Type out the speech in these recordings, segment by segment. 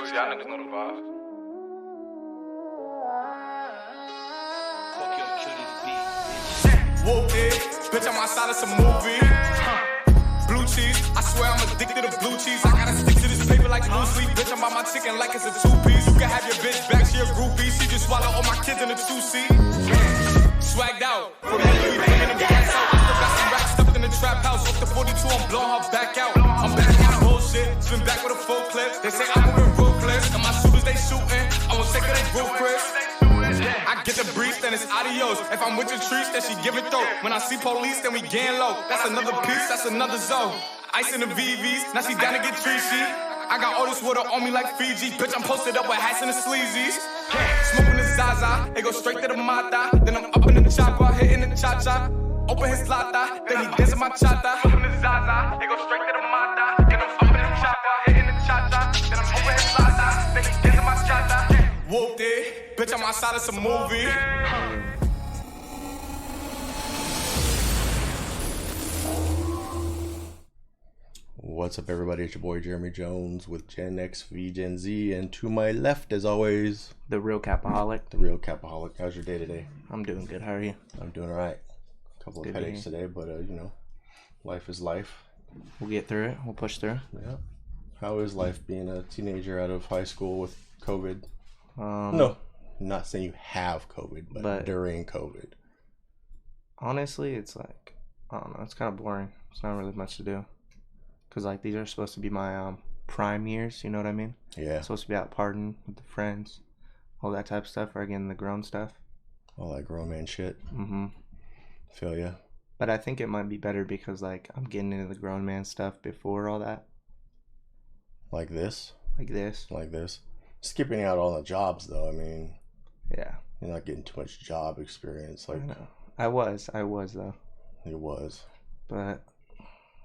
tricks, y'all niggas know the vibes. Whoop it, bitch, I'm outside of some movie. Blue cheese, I swear I'm addicted to blue cheese. I gotta stick to this paper like blue sleep. Bitch, I'm on my chicken like it's a two-piece. You can have your bitch back, she a groupie. She just swallow all my kids in a two-seat. Swagged out, from me, bringing them gas out. I still got some racks stuffed in the trap house. Off the 42, I'm blowing her back out. I'm back on my bullshit, spin back with a full clip. They say I'm moving ruthless, and my shooters they shooting. I won't take her, they roof Chris. I get the brief, then it's adios. If I'm with your trees, then she give it though. When I see police, then we gang low. That's another piece, that's another zone. Ice in the VVs, now she down to get treachy. I got all this water on me like Fiji. Bitch, I'm posted up with hats and the sleazies. Smoking the Zaza, they go straight to the Mata. Then I'm up in the chopper, hitting the cha-cha. Open his lata, then he dancing my chata. Smoking the Zaza, they go straight to the Mata. Then I'm up in the chopper, hitting the cha-cha. Then I'm open his lata, then he dancing my chata. Whooped it, bitch, I'm outside of some movie. What's up, everybody? It's your boy Jeremy Jones with GenXvGenz, and to my left, as always, the real Capaholic. the real Capaholic. How's your day today? I'm doing good. How are you? I'm doing all right. A couple of Good headaches today, but you know, life is life. We'll get through it. We'll push through. Yeah. How is life being a teenager out of high school with COVID? No, I'm not saying you have COVID, but during COVID. Honestly, it's like, I don't know. It's kind of boring. It's not really much to do. Because, like, these are supposed to be my prime years, you know what I mean? Yeah. Supposed to be out partying with the friends, all that type of stuff, or again, the grown stuff. All that grown man shit. Mm-hmm. Feel ya. But I think it might be better because, like, I'm getting into the grown man stuff before all that. Like this? Like this. Like this. Skipping out on the jobs, though. I mean, yeah. You're not getting too much job experience. Like, I know. I was, though. It was. But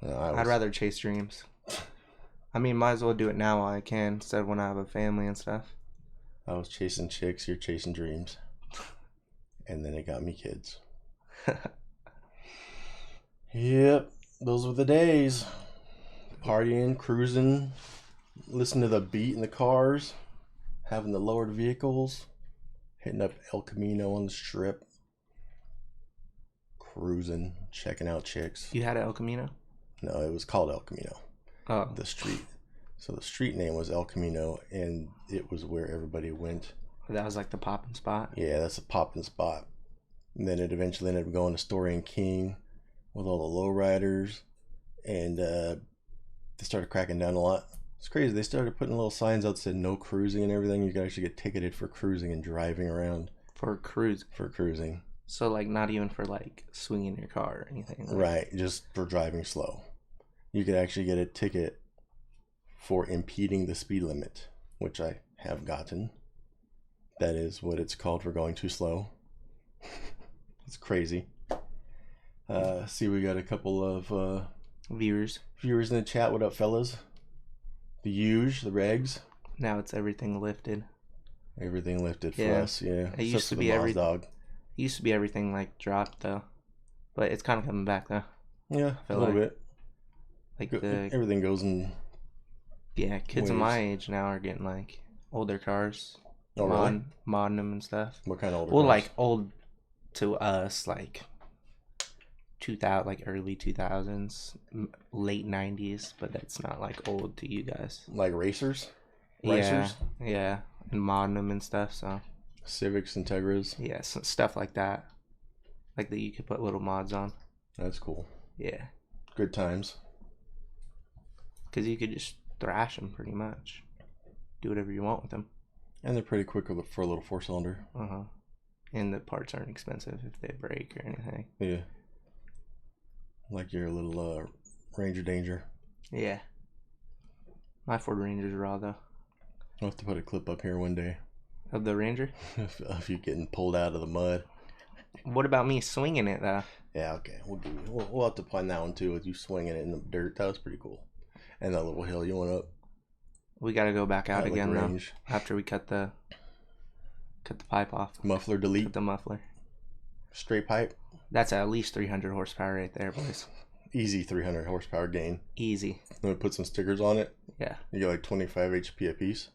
no, I'd rather chase dreams. I mean, might as well do it now while I can instead of when I have a family and stuff. I was chasing chicks, you're chasing dreams. And then it got me kids. Yep, those were the days. Partying, cruising, listening to the beat in the cars, having the lowered vehicles, hitting up El Camino on the strip, cruising, checking out chicks. You had an El Camino? No, it was called El Camino. Oh. The street. So the street name was El Camino, and it was where everybody went. That was like the popping spot? Yeah, that's a popping spot. And then it eventually ended up going to Story and King with all the lowriders, and they started cracking down a lot. It's crazy. They started putting little signs out that said no cruising and everything. You could actually get ticketed for cruising and driving around. For cruising. So, like, not even for, like, swinging your car or anything. Like... Right, just for driving slow. You could actually get a ticket for impeding the speed limit, which I have gotten. That is what it's called for going too slow. It's crazy. See, we got a couple of viewers in the chat. What up, fellas? The huge, the regs. Now it's everything lifted. Everything lifted for us, yeah. It used to be used to be everything like dropped though, but it's kind of coming back though. Yeah, a little bit. Like everything goes in. Yeah, kids of my age now are getting like older cars. Oh, really? Modding them and stuff. What kind of older? Well, cars? like old to us, like 2000, like early 2000s, late 90s, but that's not like old to you guys. Like racers? Yeah, and modding them and stuff. So Civics, Integras. Yeah, stuff like that. Like that you could put little mods on. That's cool. Yeah. Good times. Because you could just thrash them pretty much. Do whatever you want with them. And they're pretty quick for a little 4-cylinder. Uh-huh. And the parts aren't expensive if they break or anything. Yeah. Like your little Ranger Danger. Yeah. My Ford Ranger's raw though. I'll have to put a clip up here one day. Of the Ranger? Of you getting pulled out of the mud. What about me swinging it though? Yeah, okay. We'll have to find that one too, with you swinging it in the dirt. That was pretty cool. And that little hill you went up. We gotta go back out again though. After we cut the pipe off. Muffler delete. Cut the muffler. Straight pipe. That's at least 300 horsepower right there, boys. Easy 300 horsepower gain. Easy. Then we put some stickers on it. Yeah. You get like 25 HP a piece.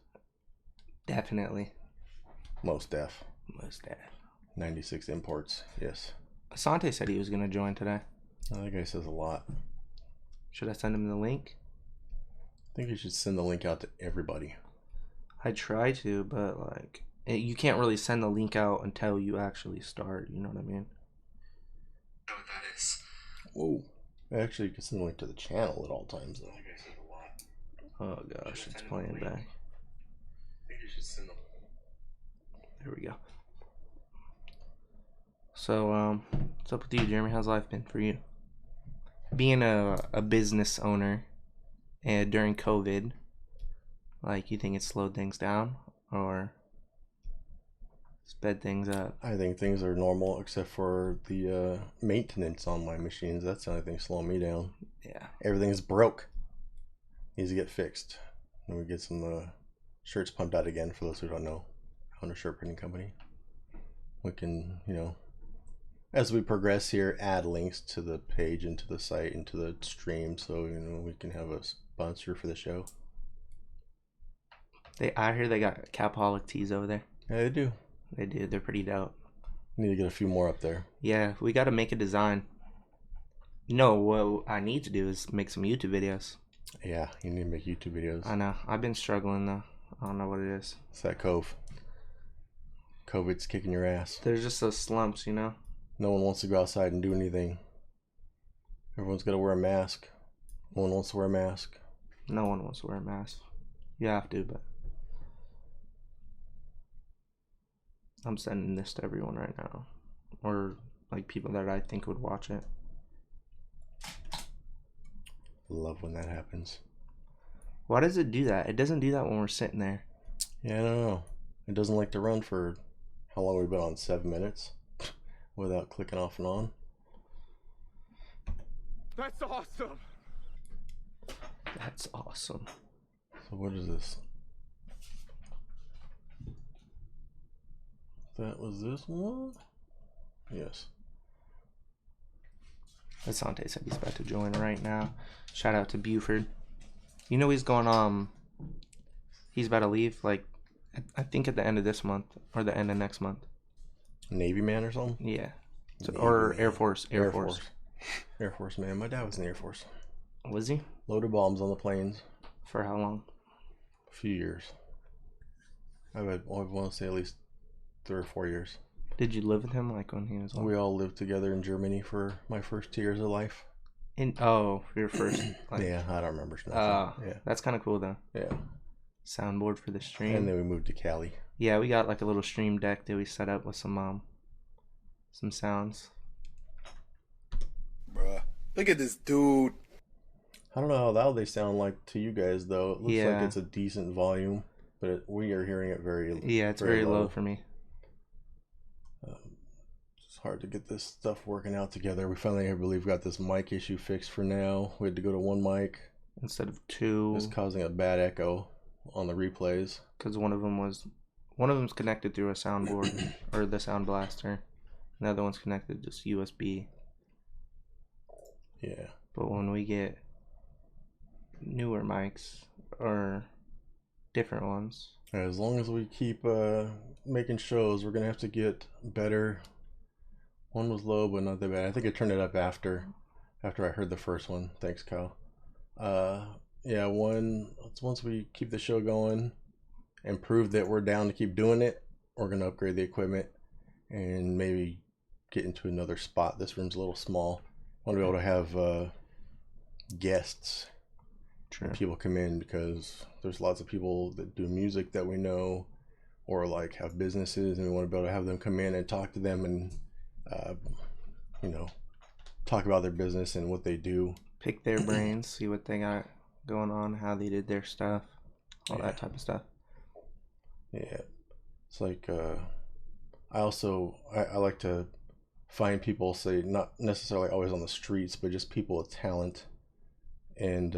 Definitely. Most def. 96 imports, yes. Asante said he was going to join today. That guy says a lot. Should I send him the link? I think you should send the link out to everybody. I try to, but like you can't really send the link out until you actually start. You know what I mean? Know what that is. Whoa. Actually, you can send the link to the channel at all times, though. Oh gosh, it's playing back. I think you should send the There we go. So, what's up with you, Jeremy? How's life been for you? Being a business owner and during COVID, like, you think it slowed things down or sped things up? I think things are normal except for the maintenance on my machines. That's the only thing slowing me down. Yeah. Everything's broke. Needs to get fixed. And we get some shirts pumped out again, for those who don't know. On a shirt printing company. We can, as we progress here, add links to the page and to the site and to the stream, so we can have a sponsor for the show. I hear they got Capaholic tees over there. Yeah, they do. They do. They're pretty dope. Need to get a few more up there. Yeah, we got to make a design. What I need to do is make some YouTube videos. Yeah, you need to make YouTube videos. I know. I've been struggling though. I don't know what it is. It's that COVID's kicking your ass. There's just those slumps, No one wants to go outside and do anything. Everyone's got to wear a mask. No one wants to wear a mask. No one wants to wear a mask. You have to, but I'm sending this to everyone right now. Or like people that I think would watch it. Love when that happens. Why does it do that? It doesn't do that when we're sitting there. Yeah, I don't know. It doesn't like to run for how long we've been on, 7 minutes without clicking off and on. That's awesome. That's awesome. So what is this? That was this one? Yes. Asante said he's about to join right now. Shout out to Buford. He's going he's about to leave like I think at the end of this month or the end of next month. Navy man or something? Yeah. Navy Or man. Air Force. Air Force man. My dad was in the Air Force. Was he? Loaded bombs on the planes. For how long? A few years. I want to say at least 3 or 4 years. Did you live with him like when he was on? We all lived together in Germany for my first 2 years of life. For your first Yeah, I don't remember. Yeah. That's kind of cool though. Yeah. Soundboard for the stream. And then we moved to Cali. Yeah, we got like a little stream deck that we set up with some sounds. Bruh. Look at this dude. I don't know how loud they sound like to you guys though. It looks like Yeah. it's a decent volume, but we are hearing it very Yeah, it's very low for me. It's hard to get this stuff working out together. We finally, I believe, got this mic issue fixed for now. We had to go to one mic Instead of two. It's causing a bad echo on the replays. Because one of them's connected through a soundboard or the sound blaster. The other one's connected just USB. Yeah. But when we get newer mics or different ones, As long as we keep making shows, we're gonna have to get better. One was low, but not that bad. I think I turned it up after I heard the first one. Thanks, Kyle. Yeah, once we keep the show going and prove that we're down to keep doing it, we're gonna upgrade the equipment and maybe get into another spot. This room's a little small. I want to be able to have guests. True. People come in because there's lots of people that do music that we know or like have businesses, and we want to be able to have them come in and talk to them and talk about their business and what they do. Pick their brains, see what they got going on, how they did their stuff, all that type of stuff. Yeah. It's like I like to find people, say, not necessarily always on the streets, but just people with talent, and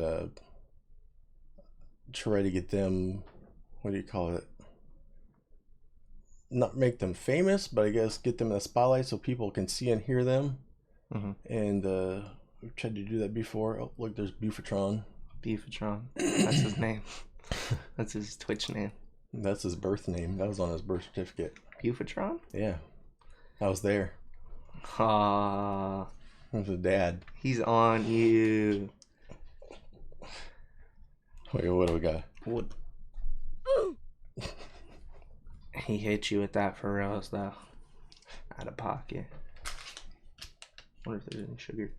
try to get them, what do you call it, not make them famous, but I guess get them in the spotlight so people can see and hear them. Mm-hmm. And we've tried to do that before. Oh, look, there's Bufatron. Beefatron. That's his name. That's his Twitch name. That's his birth name. That was on his birth certificate. Bufetron? Yeah. I was there. Ah, It was his dad. he's on you. Wait, what do we got? What? He hit you with that for reals, though. Out of pocket. Wonder if there's any sugar.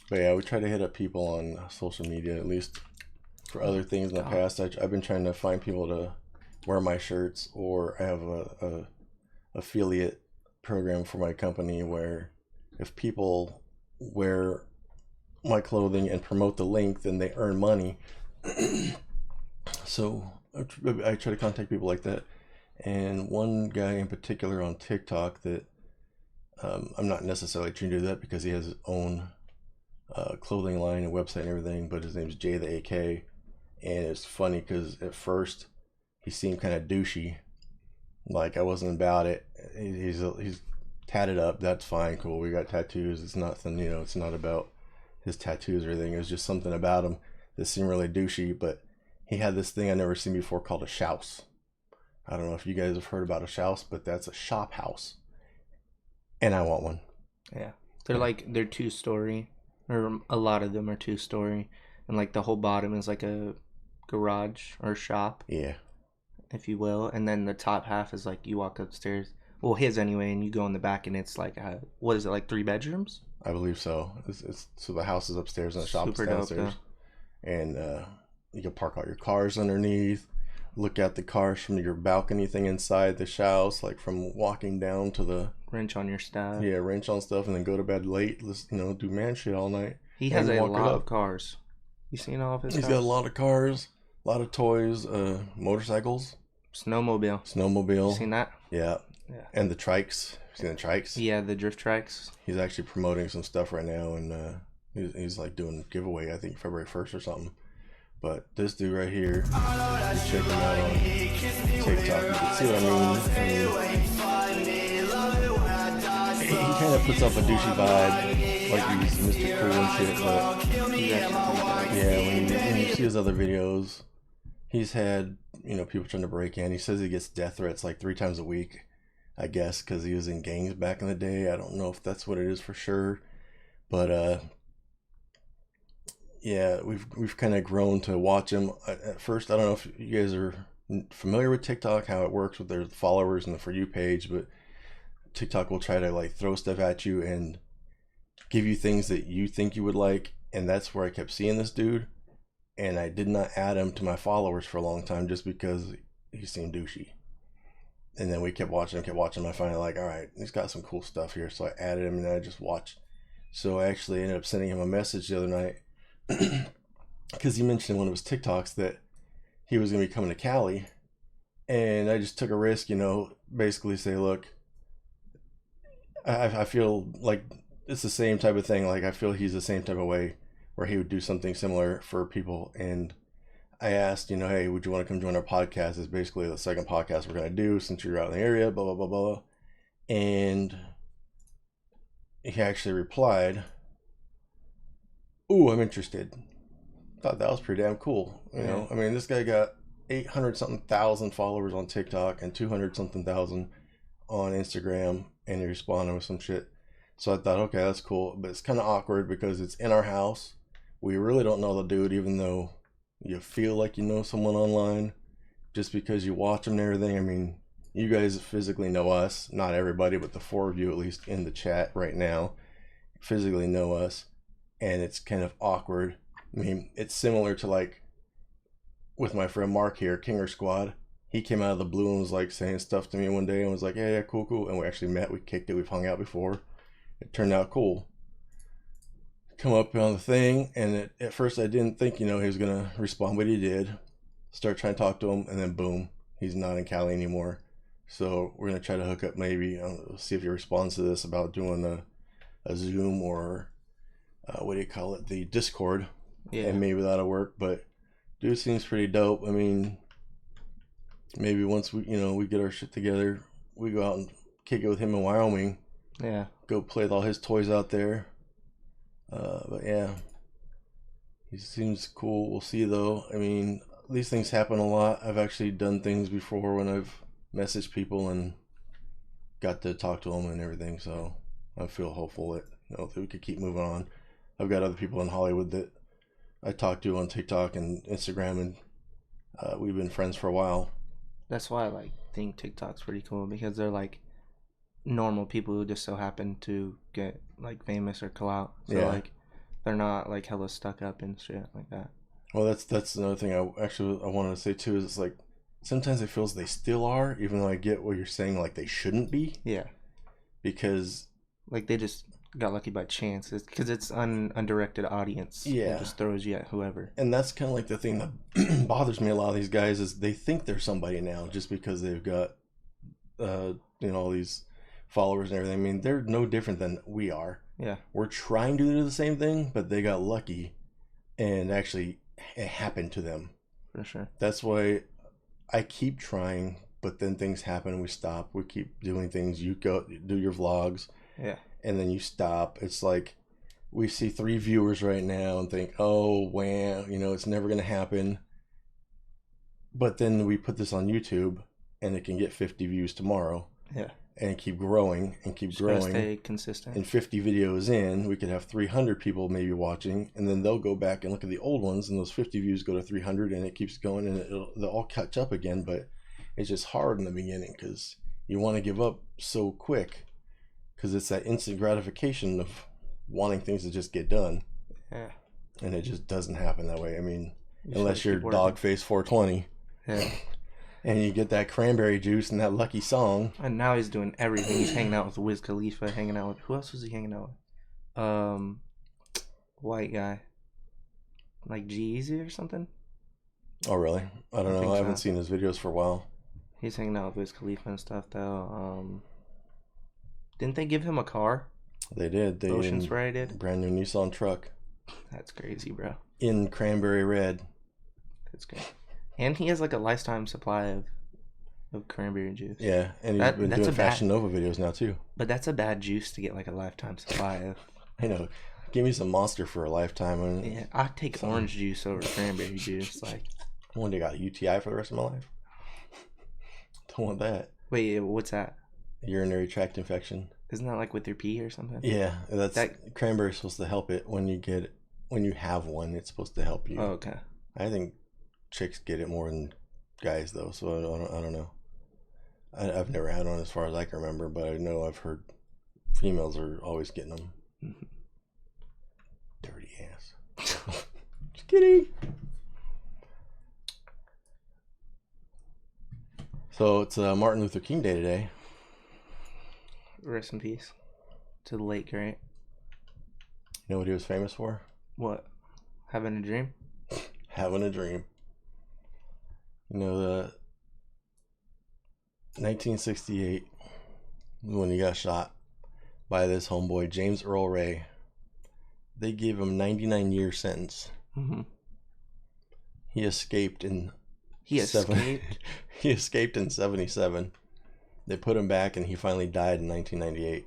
But yeah, we try to hit up people on social media, at least for other things in the past. I've been trying to find people to wear my shirts, or I have a affiliate program for my company where if people wear my clothing and promote the link, then they earn money. So I try to contact people like that. And one guy in particular on TikTok that I'm not necessarily trying to do that because he has his own clothing line and website and everything, but his name's Jay the AK. And it's funny because at first he seemed kind of douchey, like I wasn't about it. He's tatted up, that's fine, cool, we got tattoos, it's nothing, it's not about his tattoos or anything. It was just something about him that seemed really douchey. But he had this thing I never seen before called a shouse. I don't know if you guys have heard about a shouse, but that's a shop house, and I want one. Yeah, they're 2-story, or a lot of them are 2-story, and like the whole bottom is like a garage or shop, Yeah, if you will, and then the top half is like you walk upstairs. Well, his anyway, and you go in the back, and it's like what is it, like 3 bedrooms? I believe so. It's so the house is upstairs and the shop is downstairs, and you can park all your cars underneath. Look at the cars from your balcony thing inside the house, like from walking down to the wrench on your stuff. Yeah, wrench on stuff, and then go to bed late. Do man shit all night. He has a lot of cars. You seen all of his? He's got a lot of cars, a lot of toys, motorcycles, snowmobile. You seen that? Yeah. And the trikes. Seen the trikes? Yeah, the drift trikes. He's actually promoting some stuff right now, and he's like doing a giveaway, I think February 1st or something. But this dude right here, you check him out on TikTok, you can see what I mean. He kind of puts up a douchey vibe, like he's Mr. Cool and shit, but yeah, when you see his other videos, he's had, people trying to break in. He says he gets death threats like 3 times a week, I guess, because he was in gangs back in the day. I don't know if that's what it is for sure, but yeah, we've kind of grown to watch him. At first, I don't know if you guys are familiar with TikTok, how it works with their followers and the For You page, but TikTok will try to like throw stuff at you and give you things that you think you would like, and that's where I kept seeing this dude, and I did not add him to my followers for a long time just because he seemed douchey. And then we kept watching. I finally like, all right, he's got some cool stuff here, so I added him and I just watched. So I actually ended up sending him a message the other night because he mentioned in one of his TikToks that he was going to be coming to Cali, and I just took a risk, basically say, look, I feel like it's the same type of thing. Like I feel he's the same type of way where he would do something similar for people. And I asked, hey, would you want to come join our podcast? It's basically the second podcast we're going to do since you're out in the area, blah, blah, blah, blah. And he actually replied, ooh, I'm interested. Thought that was pretty damn cool. I mean, this guy got 800 something thousand followers on TikTok and 200 something thousand on Instagram, and he responded with some shit. So I thought, okay, that's cool, but it's kind of awkward because it's in our house. We really don't know the dude, even though you feel like you know someone online just because you watch them and everything. I mean, you guys physically know us, not everybody, but the 4 of you at least in the chat right now physically know us, and it's kind of awkward. I mean, it's similar to like with my friend Mark here, Kinger Squad. He came out of the blue and was like saying stuff to me one day and was like, yeah, cool. And we actually met, we kicked it, we've hung out before. It turned out cool. Come up on the thing, and at first I didn't think, he was going to respond, but he did. Start trying to talk to him, and then boom, he's not in Cali anymore. So we're going to try to hook up maybe, see if he responds to this about doing a Zoom or the Discord. Yeah. And maybe that'll work, but dude seems pretty dope. I mean, maybe once we get our shit together, we go out and kick it with him in Wyoming. Yeah. Go play with all his toys out there. But yeah, he seems cool. We'll see though. I mean, these things happen a lot. I've actually done things before when I've messaged people and got to talk to them and everything. So I feel hopeful that, that we could keep moving on. I've got other people in Hollywood that I talk to on TikTok and Instagram, and we've been friends for a while. That's why I think TikTok's pretty cool, because they're like normal people who just so happen to get like famous or clout. So Yeah. like they're not like hella stuck up and shit like that. Well, that's another thing I wanted to say too, is it's like sometimes it feels they still are, even though I get what you're saying, like they shouldn't be. Yeah. Because like they just got lucky by chance, because it's undirected audience. Yeah. It just throws you at whoever. And that's kind of like the thing that bothers me a lot of these guys, is they think they're somebody now just because they've got all these followers and everything. I mean, they're no different than we are. Yeah. We're trying to do the same thing, but they got lucky and actually it happened to them. For sure. That's why I keep trying, but then things happen and we stop. We keep doing things. You go do your vlogs. Yeah. And then you stop. It's like we see 3 viewers right now and think, oh, wow, it's never going to happen. But then we put this on YouTube and it can get 50 views tomorrow. Yeah. And keep growing and keep growing. Stay consistent. And 50 videos in, we could have 300 people maybe watching, and then they'll go back and look at the old ones, and those 50 views go to 300, and it keeps going, and they'll all catch up again. But it's just hard in the beginning because you want to give up so quick, because it's that instant gratification of wanting things to just get done. Yeah. And it just doesn't happen that way. I mean, You unless you're Dogface 420. Yeah. And you get that cranberry juice and that lucky song. And now he's doing everything. He's hanging out with Wiz Khalifa, hanging out with... Who else was he hanging out with? White guy. Like G-Eazy or something? Oh, really? I don't know. I haven't so. seen his videos for a while. He's hanging out with Wiz Khalifa and stuff, though. Didn't they give him a car? They did. They Ocean Spray did? Brand new Nissan truck. That's crazy, bro. In cranberry red. That's great. And he has like a lifetime supply of cranberry juice. Yeah, and he's been doing Fashion Nova videos now too. But that's a bad juice to get like a lifetime supply of. I know. Give me some Monster for a lifetime. Yeah, I take orange juice over cranberry juice. Like, one day I got a UTI for the rest of my life. Don't want that. Wait, what's that? Urinary tract infection. Isn't that like with your pee or something? Yeah, cranberry's supposed to help it when you have one. It's supposed to help you. Oh, okay. I think chicks get it more than guys though, so I don't know. I've never had one as far as I can remember, but I know I've heard females are always getting them. Mm-hmm. Dirty ass. Just kidding. So it's Martin Luther King Day today. Rest in peace to the late great. You know what he was famous for? What? Having a dream? Having a dream. You know, the 1968, when he got shot by this homeboy, James Earl Ray, they gave him 99-year sentence. Mm-hmm. He escaped in... He escaped? He escaped in 77. They put him back, and he finally died in 1998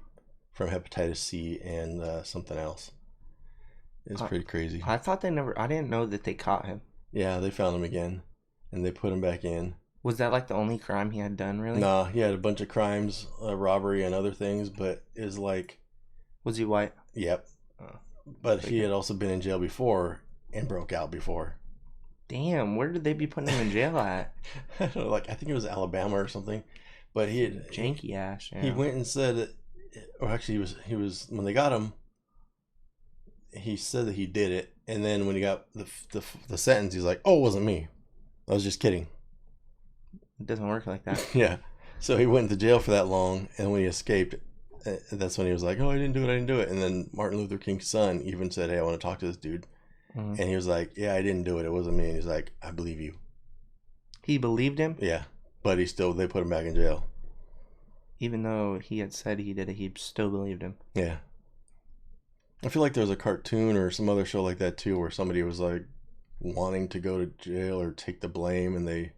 from hepatitis C and something else. It's pretty crazy. I thought I didn't know that they caught him. Yeah, they found him again, and they put him back in. Was that like the only crime he had done, really? No, he had a bunch of crimes, robbery and other things, but is like... Was he white? Yep. But he had also been in jail before and broke out before. Damn, where did they be putting him in jail at? I don't know, I think it was Alabama or something. But he had... Janky ass, yeah. He went and said... Or actually, he was when they got him, he said that he did it. And then when he got the sentence, he's like, oh, it wasn't me. I was just kidding. It doesn't work like that. Yeah. So he went to jail for that long, and when he escaped, that's when he was like, oh, I didn't do it. And then Martin Luther King's son even said, hey, I want to talk to this dude. Mm-hmm. And he was like, yeah, I didn't do it. It wasn't me. And he's like, I believe you. He believed him? Yeah. But they put him back in jail. Even though he had said he did it, he still believed him. Yeah. I feel like there was a cartoon or some other show like that too, where somebody was like wanting to go to jail or take the blame, and they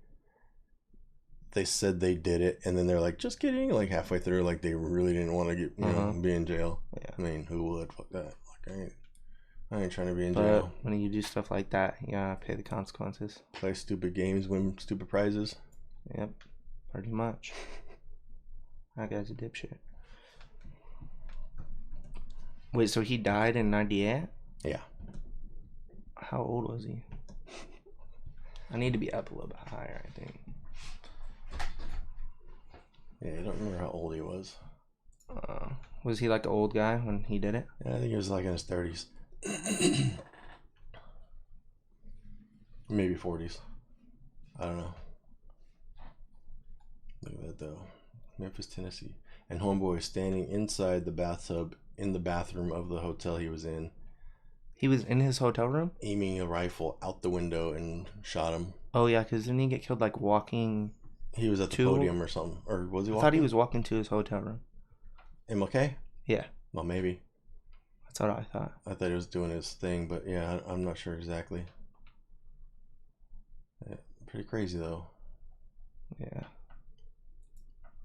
said they did it, and then they're like, just kidding, like halfway through, like they really didn't want to get be in jail. Yeah. I mean, who would? Fuck that. Like I ain't trying to be in But jail. when you do stuff like that, you gotta pay the consequences. Play stupid games, win stupid prizes. Yep, pretty much. That guy's a dipshit. Wait, so he died in 98? Yeah. How old was he? I need to be up a little bit higher, I think. Yeah, I don't remember how old he was. Was he like an old guy when he did it? Yeah, I think he was like in his 30s. Maybe 40s. I don't know. Look at that though. Memphis, Tennessee. And homeboy is standing inside the bathtub in the bathroom of the hotel he was in, He was in his hotel room? aiming a rifle out the window and shot him. Oh, yeah, because didn't he get killed like walking? He was at the podium or something. Or was he I walking? thought he was walking to his hotel room. MLK? Yeah, Well, maybe. that's what I thought. I thought he was doing his thing, but yeah, I'm not sure exactly. Yeah, pretty crazy though. Yeah.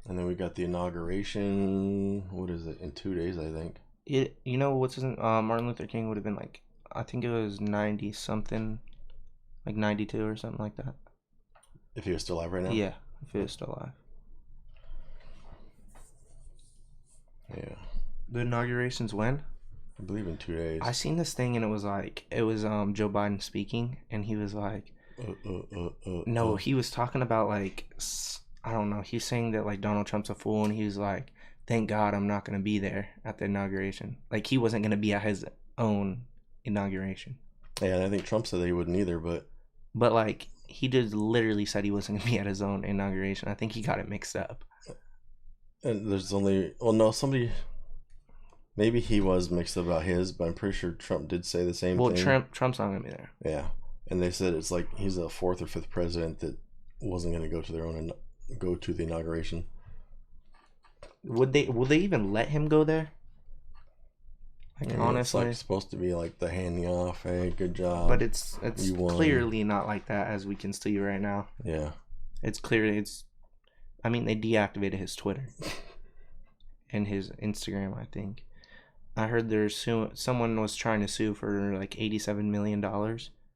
And then we got the inauguration. What is it? In 2 days, I think. You know what's his Martin Luther King would have been like, I think it was 90 something, like 92 or something like that. If he was still alive right now? Yeah, if he was still alive. Yeah. The inauguration's when? I believe in 2 days. I seen this thing and it was Joe Biden speaking and he was like, no, he was talking about like, I don't know, he's saying that like Donald Trump's a fool and he was like, thank God I'm not going to be there at the inauguration. Like he wasn't going to be at his own inauguration. Yeah, and I think Trump said that he wouldn't either, But like he just literally said he wasn't going to be at his own inauguration. I think he got it mixed up. and there's only, well, no, somebody, maybe he was mixed up about his, but I'm pretty sure Trump did say the same thing. Well, Trump's not going to be there. Yeah, and they said it's like he's the fourth or fifth president that wasn't going to go to the inauguration. Will they even let him go there? Like, I mean, honestly, it's like supposed to be like the handing off, hey, good job. but it's You won. clearly not like that, as we can see right now. Yeah. It's clearly I mean, they deactivated his Twitter and his Instagram. I think I heard someone was trying to sue for like $87 million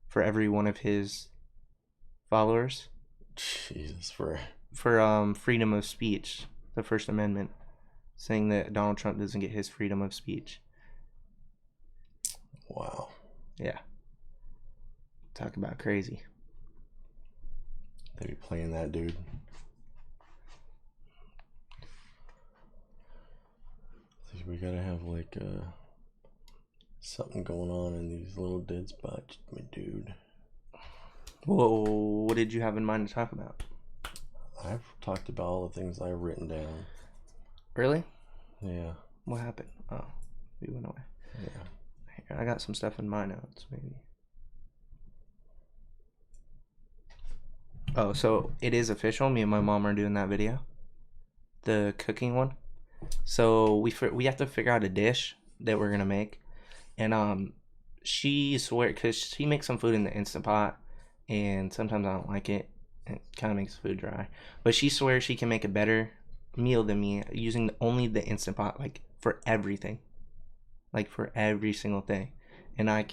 for every one of his followers. Jesus, for freedom of speech, the First Amendment, saying that Donald Trump doesn't get his freedom of speech. Wow. Yeah. Talk about crazy. They be playing that dude. We gotta have like something going on in these little dead spots, my dude. Whoa, what did you have in mind to talk about? I've talked about all the things I've written down. Really? Yeah. What happened? Oh, we went away. Yeah. Here, I got some stuff in my notes, maybe. Oh, so it is official. Me and my mom are doing that video, the cooking one. So we have to figure out a dish that we're gonna make, and she swears, because she makes some food in the Instant Pot, and sometimes I don't like it. It kind of makes the food dry, but she swears she can make a better meal than me using only the Instant Pot, like for everything, like for every single thing, and I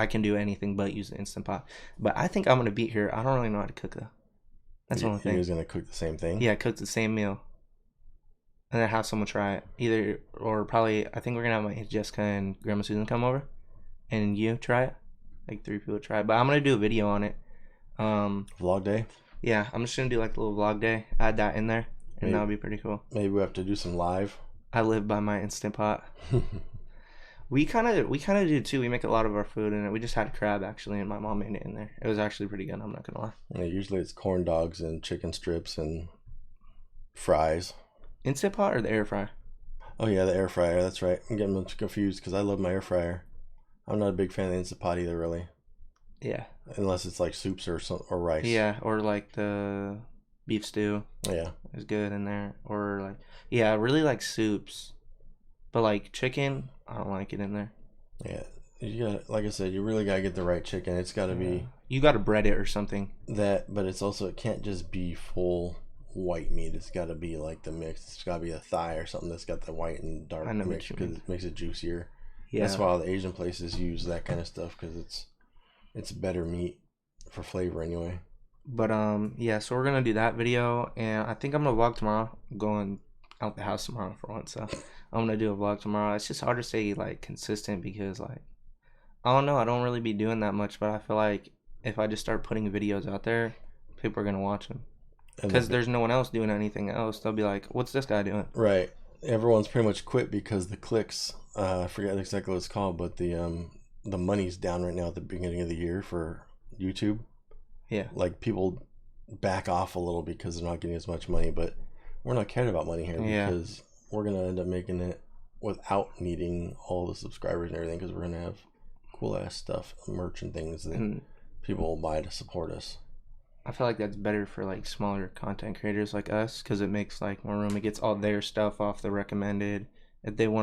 can do anything but use the Instant Pot. But I think I'm gonna beat her. I don't really know how to cook though. That's the only thing. He was gonna cook the same thing. Yeah, cook the same meal, and then have someone try it. Probably I think we're gonna have my Aunt Jessica and Grandma Susan come over, and you try it. Like 3 people try it. But I'm gonna do a video on it. Vlog day. Yeah, I'm just gonna do like a little vlog day. Add that in there, and that'll be pretty cool. Maybe we have to do some live. I live by my Instant Pot. We kind of do too. We make a lot of our food in it. We just had crab actually, and my mom made it in there. It was actually pretty good. I'm not gonna lie. Yeah, usually it's corn dogs and chicken strips and fries. Instant Pot or the air fryer? Oh yeah, the air fryer. That's right. I'm getting confused because I love my air fryer. I'm not a big fan of the Instant Pot either, really. Yeah. Unless it's like soups or rice. Yeah, or like the beef stew. Yeah. Is good in there. Or like, yeah, I really like soups, but like chicken, I don't like it in there. Yeah, you got, like I said, you really gotta get the right chicken. It's gotta be You gotta bread it or something. that, but it's also, it can't just be full white meat. It's gotta be like the mix. It's gotta be a thigh or something that's got the white and dark I know what mix you because mean. it makes it juicier. Yeah. That's why all the Asian places use that kind of stuff, because it's better meat for flavor anyway. But yeah, so we're gonna do that video, and I think I'm gonna vlog tomorrow. I'm going out the house tomorrow for once, so I'm gonna do a vlog tomorrow. It's just hard to stay like consistent because like I don't know, I don't really be doing that much, but I feel like if I just start putting videos out there, people are gonna watch them because there's no one else doing anything else. They'll be like, "What's this guy doing?" Right. Everyone's pretty much quit because the clicks. I forget exactly what it's called, but the money's down right now at the beginning of the year for YouTube. Yeah. Like people back off a little because they're not getting as much money, but we're not caring about money here because we're gonna end up making it without needing all the subscribers and everything, because we're gonna have cool ass stuff, merch and things that people will buy to support us. I feel like that's better for like smaller content creators like us, because it makes like more room. It gets all their stuff off the recommended. If they don't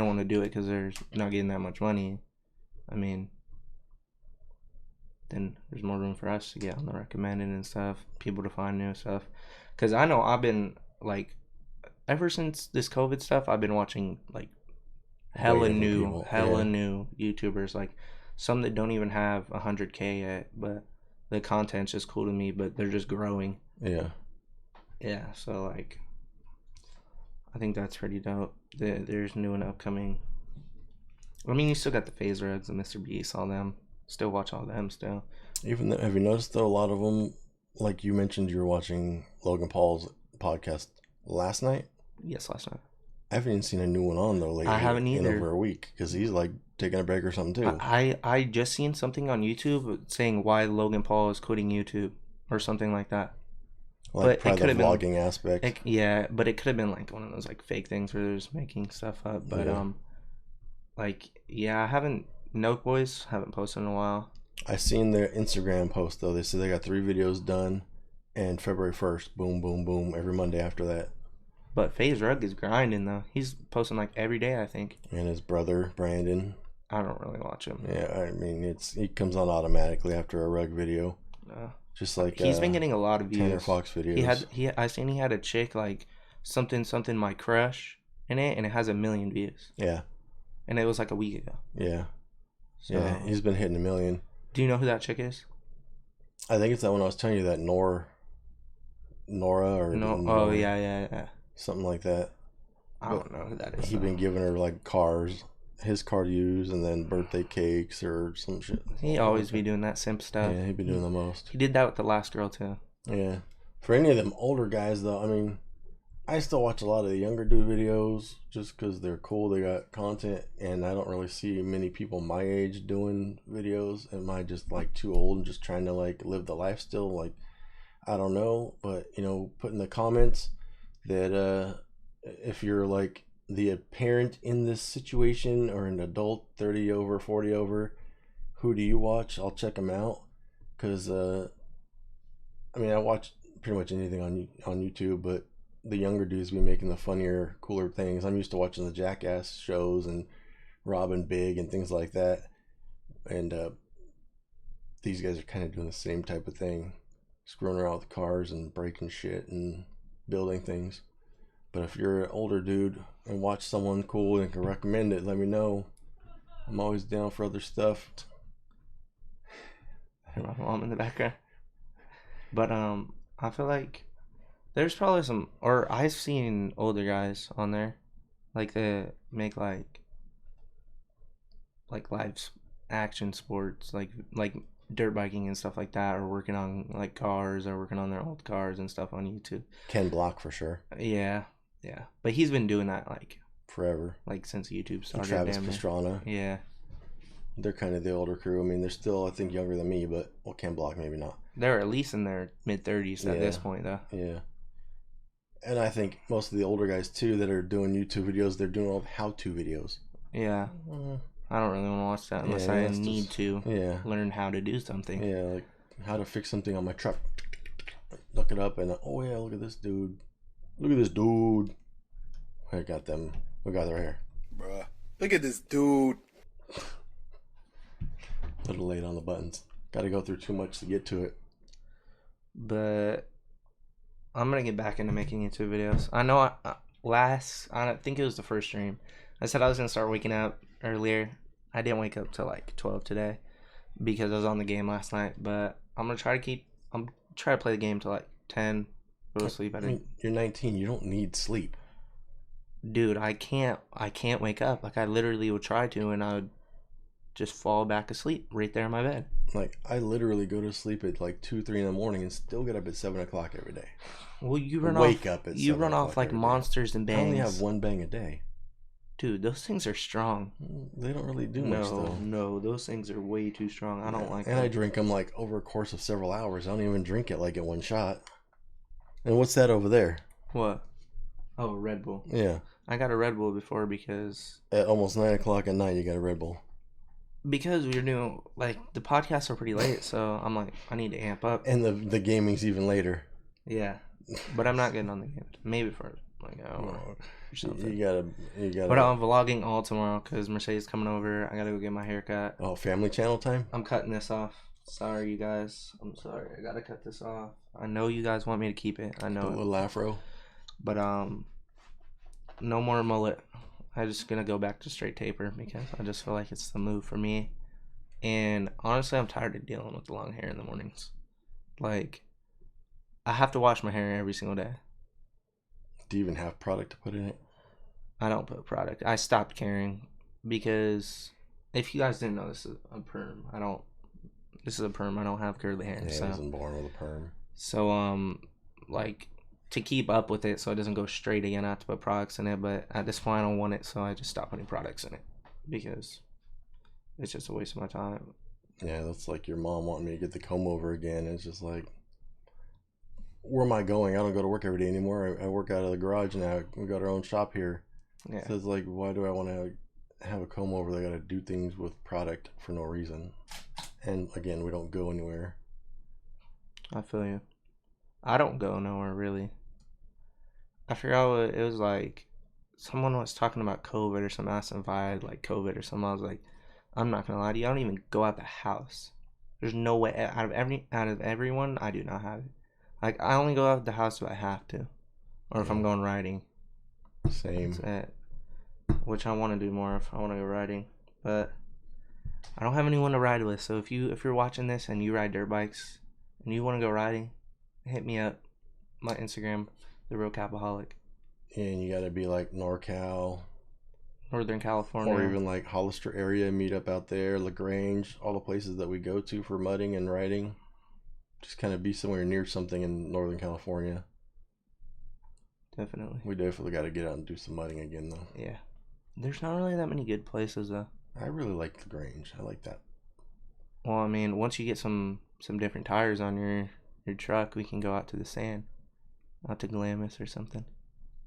want to do it because they're not getting that much money, I mean, then there's more room for us to get on the recommended and stuff, people to find new stuff. Because I know I've been like, ever since this COVID stuff, I've been watching like hella new YouTubers, like some that don't even have 100K yet, but the content's just cool to me, but they're just growing. Yeah, so like I think that's pretty dope. There's new and upcoming. I mean, you still got the Phase Rugs, the Mr. Beast, all them. Still watch all them still. Even have you noticed though, a lot of them, like you mentioned, you were watching Logan Paul's podcast last night? Yes, last night. I haven't even seen a new one on though lately. I haven't either. In over a week, because he's like taking a break or something too. I just seen something on YouTube saying why Logan Paul is quitting YouTube or something like that. Like but probably it could the have vlogging been aspect. but it could have been like one of those like fake things where they're just making stuff up. But like I haven't. Note Boys haven't posted in a while. I seen their Instagram post though. They said they got 3 videos done, and February 1st, boom, boom, boom, every Monday after that. But FaZe Rug is grinding though. He's posting like every day, I think. And his brother Brandon. I don't really watch him. Yeah, I mean he comes on automatically after a Rug video. Just like he's been getting a lot of views. Tanner Fox videos. I seen he had a chick like something my crush in it, and it has 1 million views. Yeah. And it was like a week ago. Yeah. So, yeah, he's been hitting 1 million. Do you know who that chick is? I think it's that one I was telling you, that Nora or no. Oh yeah. Something like that. I don't know who that is. He's been giving her like cars, his car to use, and then birthday cakes or some shit. He always be doing that simp stuff. Yeah, he'd be doing the most. He did that with the last girl too. Yeah. For any of them older guys though, I mean, I still watch a lot of the younger dude videos just because they're cool. They got content, and I don't really see many people my age doing videos. Am I just like too old and just trying to like live the life still? Like, I don't know, but put in the comments that if you're like the parent in this situation or an adult 30 over 40 over, who do you watch? I'll check them out, because I mean, I watch pretty much anything on YouTube, but the younger dudes be making the funnier, cooler things. I'm used to watching the Jackass shows and Robin Big and things like that, and these guys are kind of doing the same type of thing, screwing around with cars and breaking shit and building things. But if you're an older dude and watch someone cool and can recommend it, let me know. I'm always down for other stuff. My mom in the background. But I feel like there's probably some, or I've seen older guys on there, like they make like live action sports, like dirt biking and stuff like that, or working on like cars, or working on their old cars and stuff on YouTube. Ken Block for sure. Yeah. But he's been doing that like forever, like since YouTube started. Travis Pastrana. Yeah. They're kind of the older crew. I mean, they're still, I think, younger than me, but Ken Block maybe not. They're at least in their mid-30s at this point, though. Yeah. And I think most of the older guys, too, that are doing YouTube videos, they're doing all the how-to videos. Yeah. I don't really want to watch that unless I need to learn how to do something. Yeah, like how to fix something on my truck. Look it up and, oh, yeah, look at this dude. Look at this dude. I got them. We got their hair. Bruh. Look at this dude. A little late on the buttons. Got to go through too much to get to it. But I'm gonna get back into making YouTube videos. I know I think it was the first stream, I said I was gonna start waking up earlier I didn't wake up till like 12 today because I was on the game last night. But I'm gonna try to play the game till like 10. Go to sleep. I mean, you're 19. You don't need sleep. Dude, I can't wake up. Like I literally would try to, and I would just fall back asleep right there in my bed. Like I literally go to sleep at like 2, 3 in the morning and still get up at 7 o'clock every day. Well, you wake up at you 7 run off o'clock like every day. monsters and bangs. I only have one bang a day. Dude, those things are strong. They don't really do much though. No, those things are way too strong. I don't like and them. I drink them like over a course of several hours. I don't even drink it like in one shot. And what's that over there? What? Oh, Red Bull. Yeah. I got a Red Bull before because At almost 9 o'clock at night, you got a Red Bull. Because we were doing like the podcasts are pretty late, so I'm like I need to amp up. And the gaming's even later. Yeah, but I'm not getting on the game. Maybe for like an hour or something. You gotta. But I'm vlogging all tomorrow because Mercedes coming over. I gotta go get my hair cut. Oh, family channel time. I'm cutting this off. Sorry, you guys. I'm sorry. I gotta cut this off. I know you guys want me to keep it. I know The little afro. But no more mullet. I'm just gonna go back to straight taper because I just feel like it's the move for me. And honestly, I'm tired of dealing with the long hair in the mornings. Like, I have to wash my hair every single day. Do you even have product to put in it? I don't put product. I stopped caring because if you guys didn't know, this is a perm. This is a perm. I don't have curly hair. Yeah, I wasn't born with a perm. So like, to keep up with it so it doesn't go straight again, I have to put products in it. But at this point, I don't want it, so I just stop putting products in it because it's just a waste of my time. Yeah, that's like your mom wanting me to get the comb over again. It's just like, where am I going? I don't go to work every day anymore. I work out of the garage now. We got our own shop here. Yeah. So it's like, why do I want to have a comb over? They got to do things with product for no reason. And again, we don't go anywhere. I feel you. I don't go nowhere really. I forgot what it was like. Someone was talking about COVID or something. I asked them if I had like COVID or something. I was like, I'm not gonna lie to you. I don't even go out the house. There's no way out of everyone. I do not have it. Like I only go out the house if I have to, or if I'm going riding. Same. That's it. Which I want to do more if I want to go riding, but I don't have anyone to ride with. So if you're watching this and you ride dirt bikes and you want to go riding, hit me up. My Instagram, The Real Capaholic. Yeah, and you got to be like NorCal. Northern California. Or even like Hollister area, meet up out there, LaGrange, all the places that we go to for mudding and riding. Just kind of be somewhere near something in Northern California. Definitely. We definitely got to get out and do some mudding again, though. Yeah. There's not really that many good places, though. I really like LaGrange. I like that. Well, I mean, once you get some different tires on your truck, we can go out to the sand. Out to Glamis or something.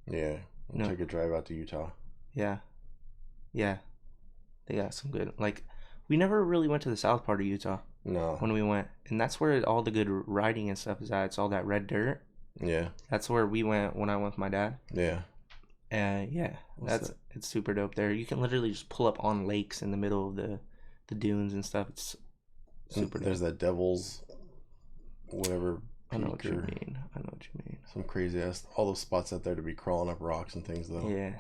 Yeah. Take a drive out to Utah. Yeah. Yeah. They got some good, like, we never really went to the south part of Utah. No. When we went. And that's where all the good riding and stuff is at. It's all that red dirt. Yeah. That's where we went when I went with my dad. Yeah. Yeah. It's super dope there. You can literally just pull up on lakes in the middle of the dunes and stuff. It's super dope. There's that Devil's whatever. I know what you mean. Some crazy ass, all those spots out there to be crawling up rocks and things, though. Yeah.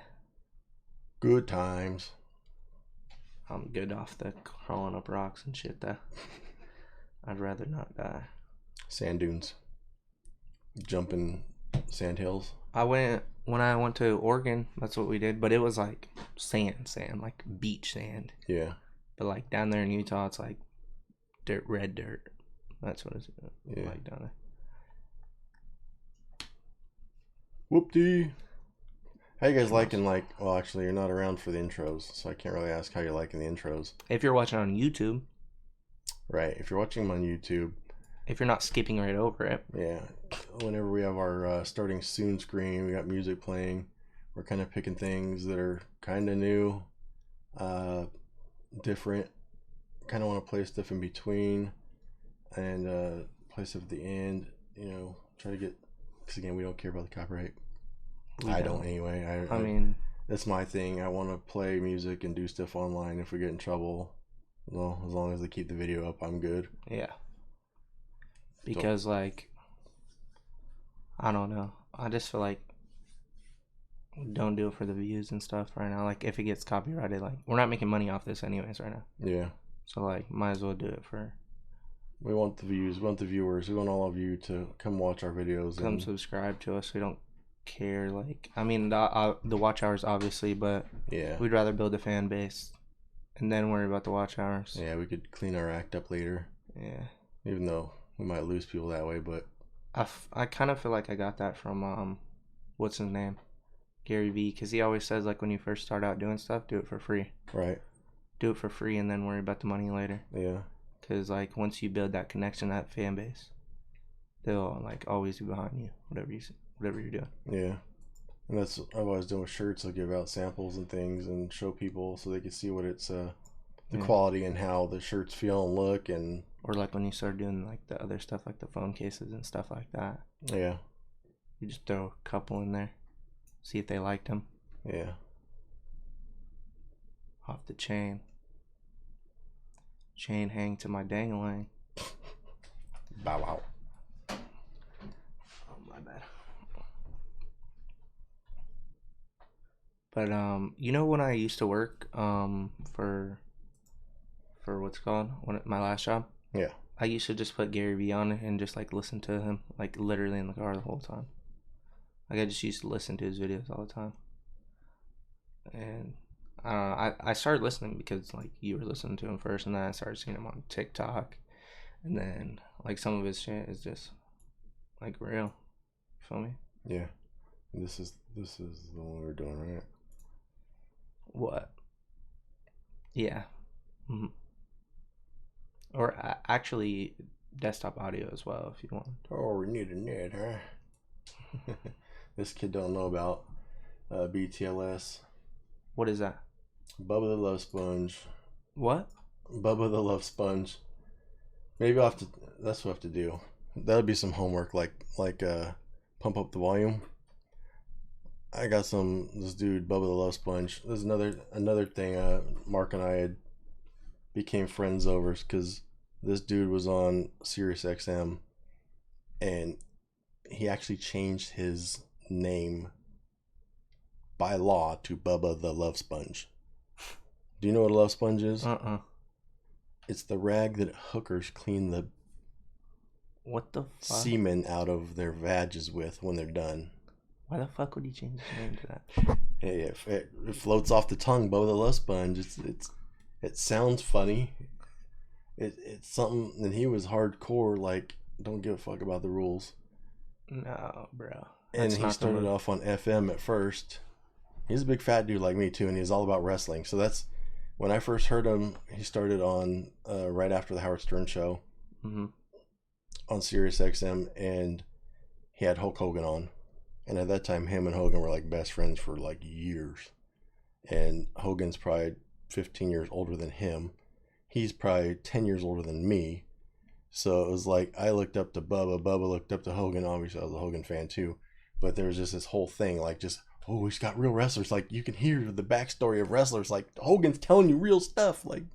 Good times. I'm good off the crawling up rocks and shit, though. I'd rather not die. Sand dunes. Jumping sand hills. When I went to Oregon, that's what we did, but it was like sand, like beach sand. Yeah. But like down there in Utah, it's like red dirt. That's what it's like down there. Whoop-dee. How you guys liking, well, actually, you're not around for the intros, so I can't really ask how you're liking the intros. If you're watching on YouTube. Right. If you're watching them on YouTube. If you're not skipping right over it. Yeah. Whenever we have our starting soon screen, we got music playing. We're kind of picking things that are kind of new, different. Kind of want to play stuff in between and play stuff at the end. Try to get, because again, we don't care about the copyright. I don't anyway. I mean, that's my thing. I want to play music and do stuff online. If we get in trouble, well, as long as they keep the video up, I'm good. Yeah. Because, I don't know. I just feel like don't do it for the views and stuff right now. Like, if it gets copyrighted, like, we're not making money off this anyways right now. Yeah. So, like, might as well do it for... We want the views. We want the viewers. We want all of you to come watch our videos. Come subscribe to us. We don't care. Like, I mean, the watch hours, obviously, but yeah, we'd rather build a fan base and then worry about the watch hours. Yeah, we could clean our act up later. Yeah. Even though we might lose people that way, but... I kind of feel like I got that from, what's his name? Gary Vee, because he always says, like, when you first start out doing stuff, do it for free. Right. Do it for free and then worry about the money later. Yeah. Because, like, once you build that connection, that fan base, they'll, like, always be behind you, whatever you're doing. Yeah. And that's what I've always done with shirts. I'll give out samples and things and show people so they can see what it's, the quality and how the shirts feel and look. And or, like, when you start doing, like, the other stuff, like the phone cases and stuff like that. Yeah. You just throw a couple in there. See if they liked them. Yeah. Off the chain. Chain hang to my dangling. Bow wow. Oh, my bad. But you know when I used to work for what's it called my last job? Yeah. I used to just put Gary Vee on and just like listen to him like literally in the car the whole time. Like I just used to listen to his videos all the time. And I started listening because like you were listening to him first, and then I started seeing him on TikTok, and then like some of his shit is just like real. You feel me? Yeah. This is the one we're doing, right? What? Yeah. Mm-hmm. Or actually desktop audio as well if you want. Oh, we need a net, huh? This kid don't know about BTLS. What is that? Bubba the Love Sponge. What? Bubba the Love Sponge. Maybe I'll have to. That's what I have to do. That'll be some homework, like pump up the volume. I got this dude Bubba the Love Sponge. There's another thing. Mark and I became friends over because this dude was on Sirius XM, and he actually changed his name by law to Bubba the Love Sponge. Do you know what a love sponge is? It's the rag that hookers clean the what the fuck? Semen out of their vages with when they're done. Why the fuck would you change the name to that? Hey, it floats off the tongue, Bubba the Love Sponge. It sounds funny. It's something, and he was hardcore, like, don't give a fuck about the rules. No, bro. And he started off on FM at first. He's a big fat dude like me too, and he's all about wrestling. So that's when I first heard him. He started on right after the Howard Stern show on Sirius XM, and he had Hulk Hogan on. And at that time, him and Hogan were like best friends for like years. And Hogan's probably 15 years older than him. He's probably 10 years older than me. So it was like I looked up to Bubba. Bubba looked up to Hogan. Obviously, I was a Hogan fan too. But there was just this whole thing, like just, oh, he's got real wrestlers. Like you can hear the backstory of wrestlers. Like Hogan's telling you real stuff, like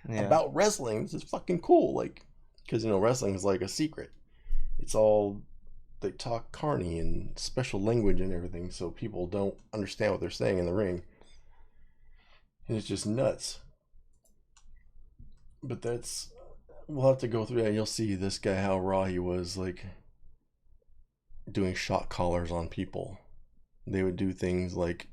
about wrestling. This is fucking cool. Like, because wrestling is like a secret. It's all, they talk carny and special language and everything, so people don't understand what they're saying in the ring. And it's just nuts. But we'll have to go through that. You'll see this guy, how raw he was, like doing shot collars on people. They would do things like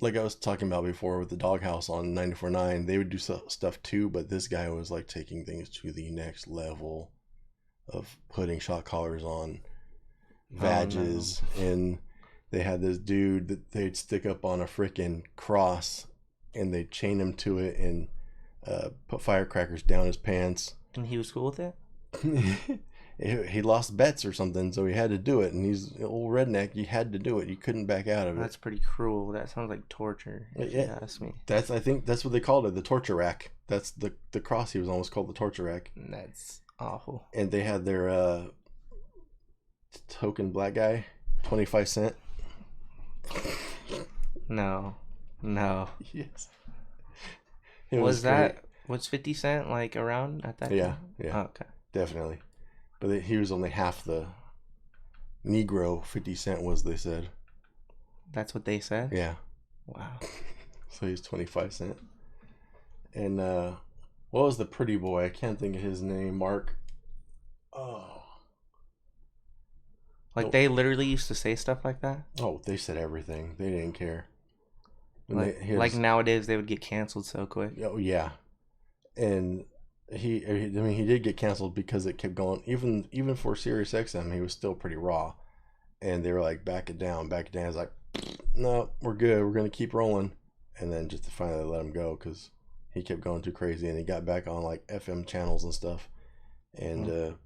I was talking about before with the Doghouse on 94.9. They would do stuff too, but this guy was like taking things to the next level of putting shot collars on vages. Oh, no. And they had this dude that they'd stick up on a freaking cross, and they'd chain him to it and put firecrackers down his pants. And he was cool with it? He lost bets or something, so he had to do it. And he's an old redneck. You had to do it. You couldn't back out of it. That's pretty cruel. That sounds like torture, if you ask me. I think that's what they called it, the torture rack. That's the cross he was almost called, the torture rack. That's awful. And they had their token black guy, 25 cent. No. Yes. Was 50 Cent like around at that time? Yeah. Oh, okay. Definitely. But he was only half the Negro 50 Cent was, they said. That's what they said? Yeah. Wow. So he's 25 cent. And what was the pretty boy? I can't think of his name. Mark. Oh. Like, they literally used to say stuff like that? Oh, they said everything. They didn't care. Like nowadays, they would get canceled so quick. Oh, yeah. And he did get canceled because it kept going. Even for Sirius XM, he was still pretty raw. And they were like, back it down. I was like, no, we're good. We're going to keep rolling. And then just to finally let him go because he kept going too crazy. And he got back on like FM channels and stuff. And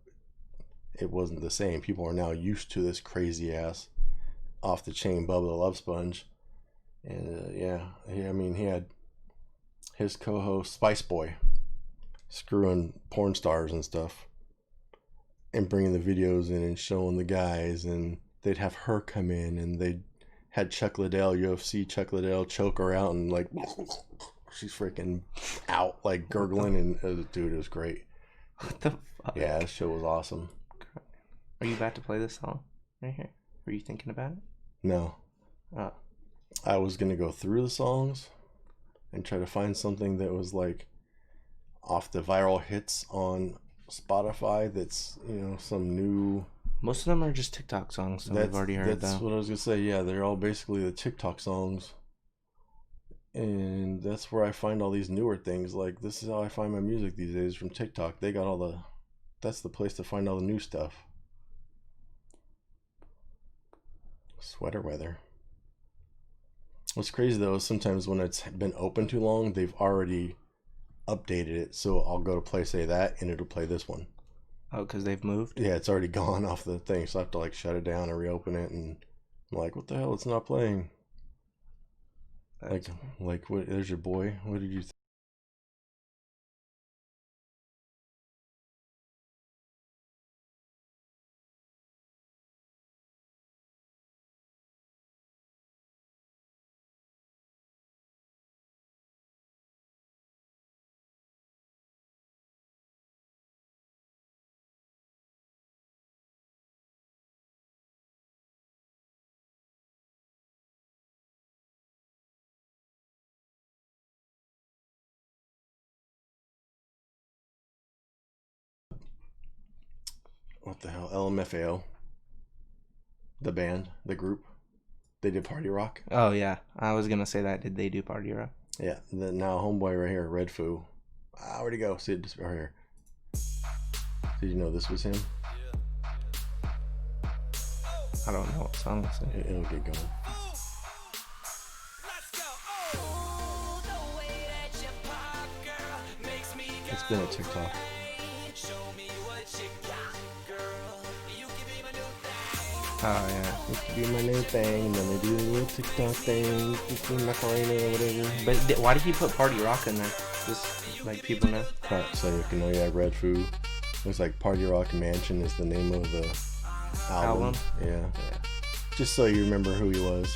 it wasn't the same. People are now used to this crazy ass off the chain Bubba the Love Sponge. And he had his co-host Spice Boy screwing porn stars and stuff and bringing the videos in and showing the guys, and they'd have her come in and they had Chuck Liddell, UFC Chuck Liddell, choke her out and like she's freaking out like gurgling, and dude, it was great. What the fuck? Yeah, this show was awesome. Are you about to play this song right here? Were you thinking about it? No. Oh. I was gonna go through the songs and try to find something that was like off the viral hits on Spotify that's, some new. Most of them are just TikTok songs that we've already heard. That's what I was gonna say. Yeah, they're all basically the TikTok songs. And that's where I find all these newer things. Like, this is how I find my music these days, from TikTok. They got that's the place to find all the new stuff. Sweater weather. What's crazy though is sometimes when it's been open too long, they've already updated it. So I'll go to play, say that, and it'll play this one. Oh, because they've moved? Yeah, it's already gone off the thing. So I have to like shut it down and reopen it. And I'm like, what the hell? It's not playing. Like what? There's your boy. What did you think? What the hell? LMFAO. The band, the group. They did Party Rock. Oh, yeah. I was going to say that. Did they do Party Rock? Yeah. Now homeboy right here, Red Foo. Where'd he go? See it right here. Did you know this was him? I don't know what song this is. It'll get going. It's been a TikTok. Oh, yeah. It could be my new thing, and then they do the little TikTok thing, Macarena or whatever. But why did he put Party Rock in there? Just like people know? So you can know, yeah, Red Foo. Looks like Party Rock Mansion is the name of the album. Yeah. Just so you remember who he was.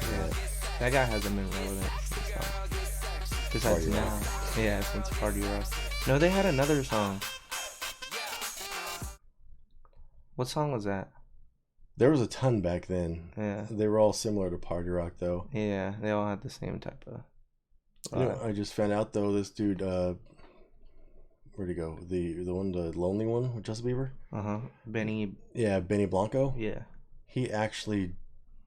Yeah. That guy hasn't been relevant besides Party now. Rock. Yeah, since Party Rock. No, they had another song. What song was that? There was a ton back then. Yeah. They were all similar to Party Rock, though. Yeah, they all had the same type of. I just found out though, this dude, where'd he go? The lonely one with Justin Bieber. Benny. Yeah, Benny Blanco. Yeah. He actually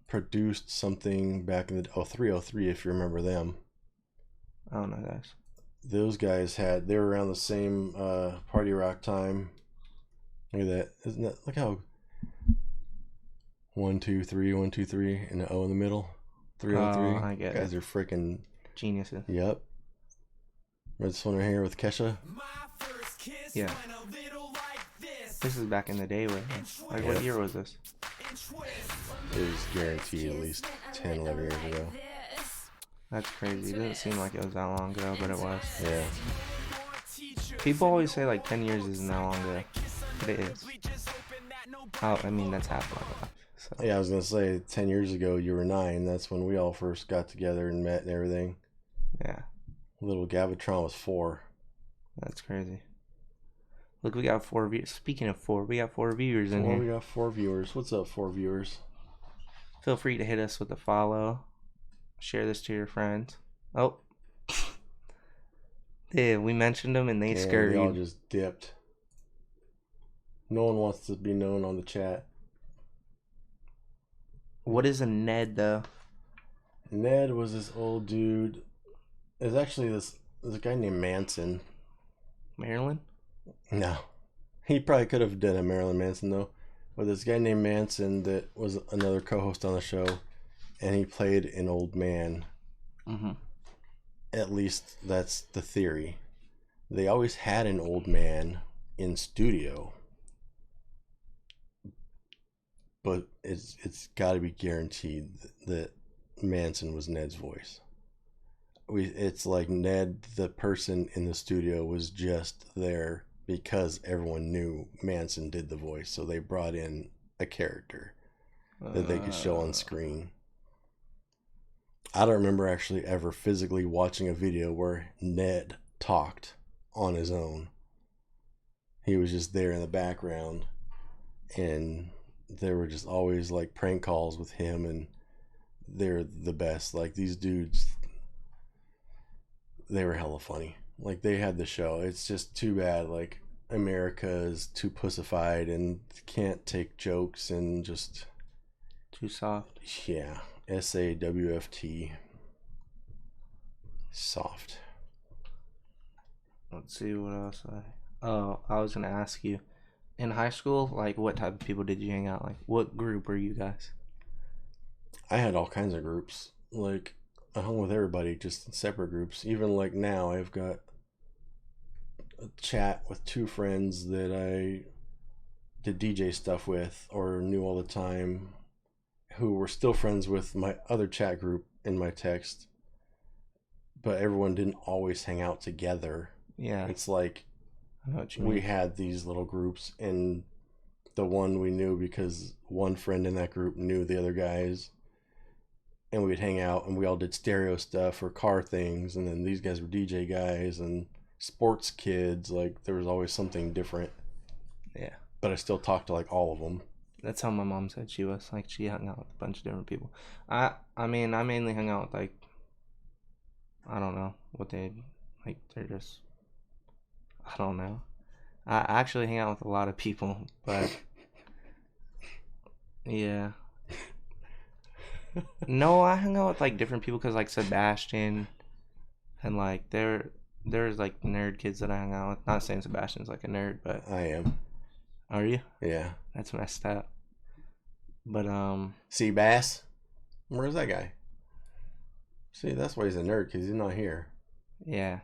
produced something back in the 03, if you remember them. I don't know, guys. Those guys they were around the same Party Rock time. Look at that. Isn't that, look how 1 2 3 1 2 3 and an O in the middle. 303. Oh, I get it. Guys are freaking Geniuses. Yep. This one right here with Kesha. Yeah. This is back in the day, right? Like, what year was this? It was guaranteed at least 10, 11 years ago. That's crazy. It doesn't seem like it was that long ago, but it was. Yeah. People always say like 10 years isn't that long ago, but it is. Oh, I mean, that's half my life. So. Yeah, I was going to say 10 years ago, you were 9. That's when we all first got together and met and everything. Yeah. Little Gavatron was 4. That's crazy. Look, we got 4 viewers. Speaking of 4, we got 4 viewers in here. We got 4 viewers. What's up, 4 viewers? Feel free to hit us with a follow. Share this to your friends. Oh. Yeah, we mentioned them and they scurried. They all just dipped. No one wants to be known on the chat. What is a Ned, though? Ned was this old dude. There's actually this guy named Manson. Maryland? No. He probably could have done a Marilyn Manson, though. But this guy named Manson that was another co-host on the show, and he played an old man. Mm-hmm. At least that's the theory. They always had an old man in studio. But it's got to be guaranteed that Manson was Ned's voice. It's like Ned, the person in the studio, was just there because everyone knew Manson did the voice, so they brought in a character that they could show on screen. I don't remember actually ever physically watching a video where Ned talked on his own. He was just there in the background, and there were just always like prank calls with him, and they're the best. Like, these dudes, they were hella funny. Like, they had the show. It's just too bad like America is too pussified and can't take jokes and just Too soft. yeah, SAWFT, soft. Let's see what else I was gonna ask you. In high school, like, what type of people did you hang out? Like, what group were you guys? I had all kinds of groups. Like, I hung with everybody, just in separate groups. Even like now, I've got a chat with two friends that I did DJ stuff with or knew all the time, who were still friends with my other chat group in my text. But everyone didn't always hang out together. Yeah. It's like I know what you we mean. had these little groups, and the one we knew because one friend in that group knew the other guys, and we would hang out and we all did stereo stuff or car things, and then these guys were DJ guys and sports kids. Like, there was always something different, Yeah. but I still talked to like all of them. That's how my mom said she was. Like, she hung out with a bunch of different people. I mean, I mainly hung out with, like, I don't know what they, like, they're just, I don't know. I actually hang out with a lot of people, but yeah. No, I hung out with, like, different people because, like, Sebastian and, like, there's like nerd kids that I hung out with. Not saying Sebastian's like a nerd, but I am. are you? Yeah. That's messed up. But See, Bass? Where's that guy? See, that's why he's a nerd, because he's not here. yeah.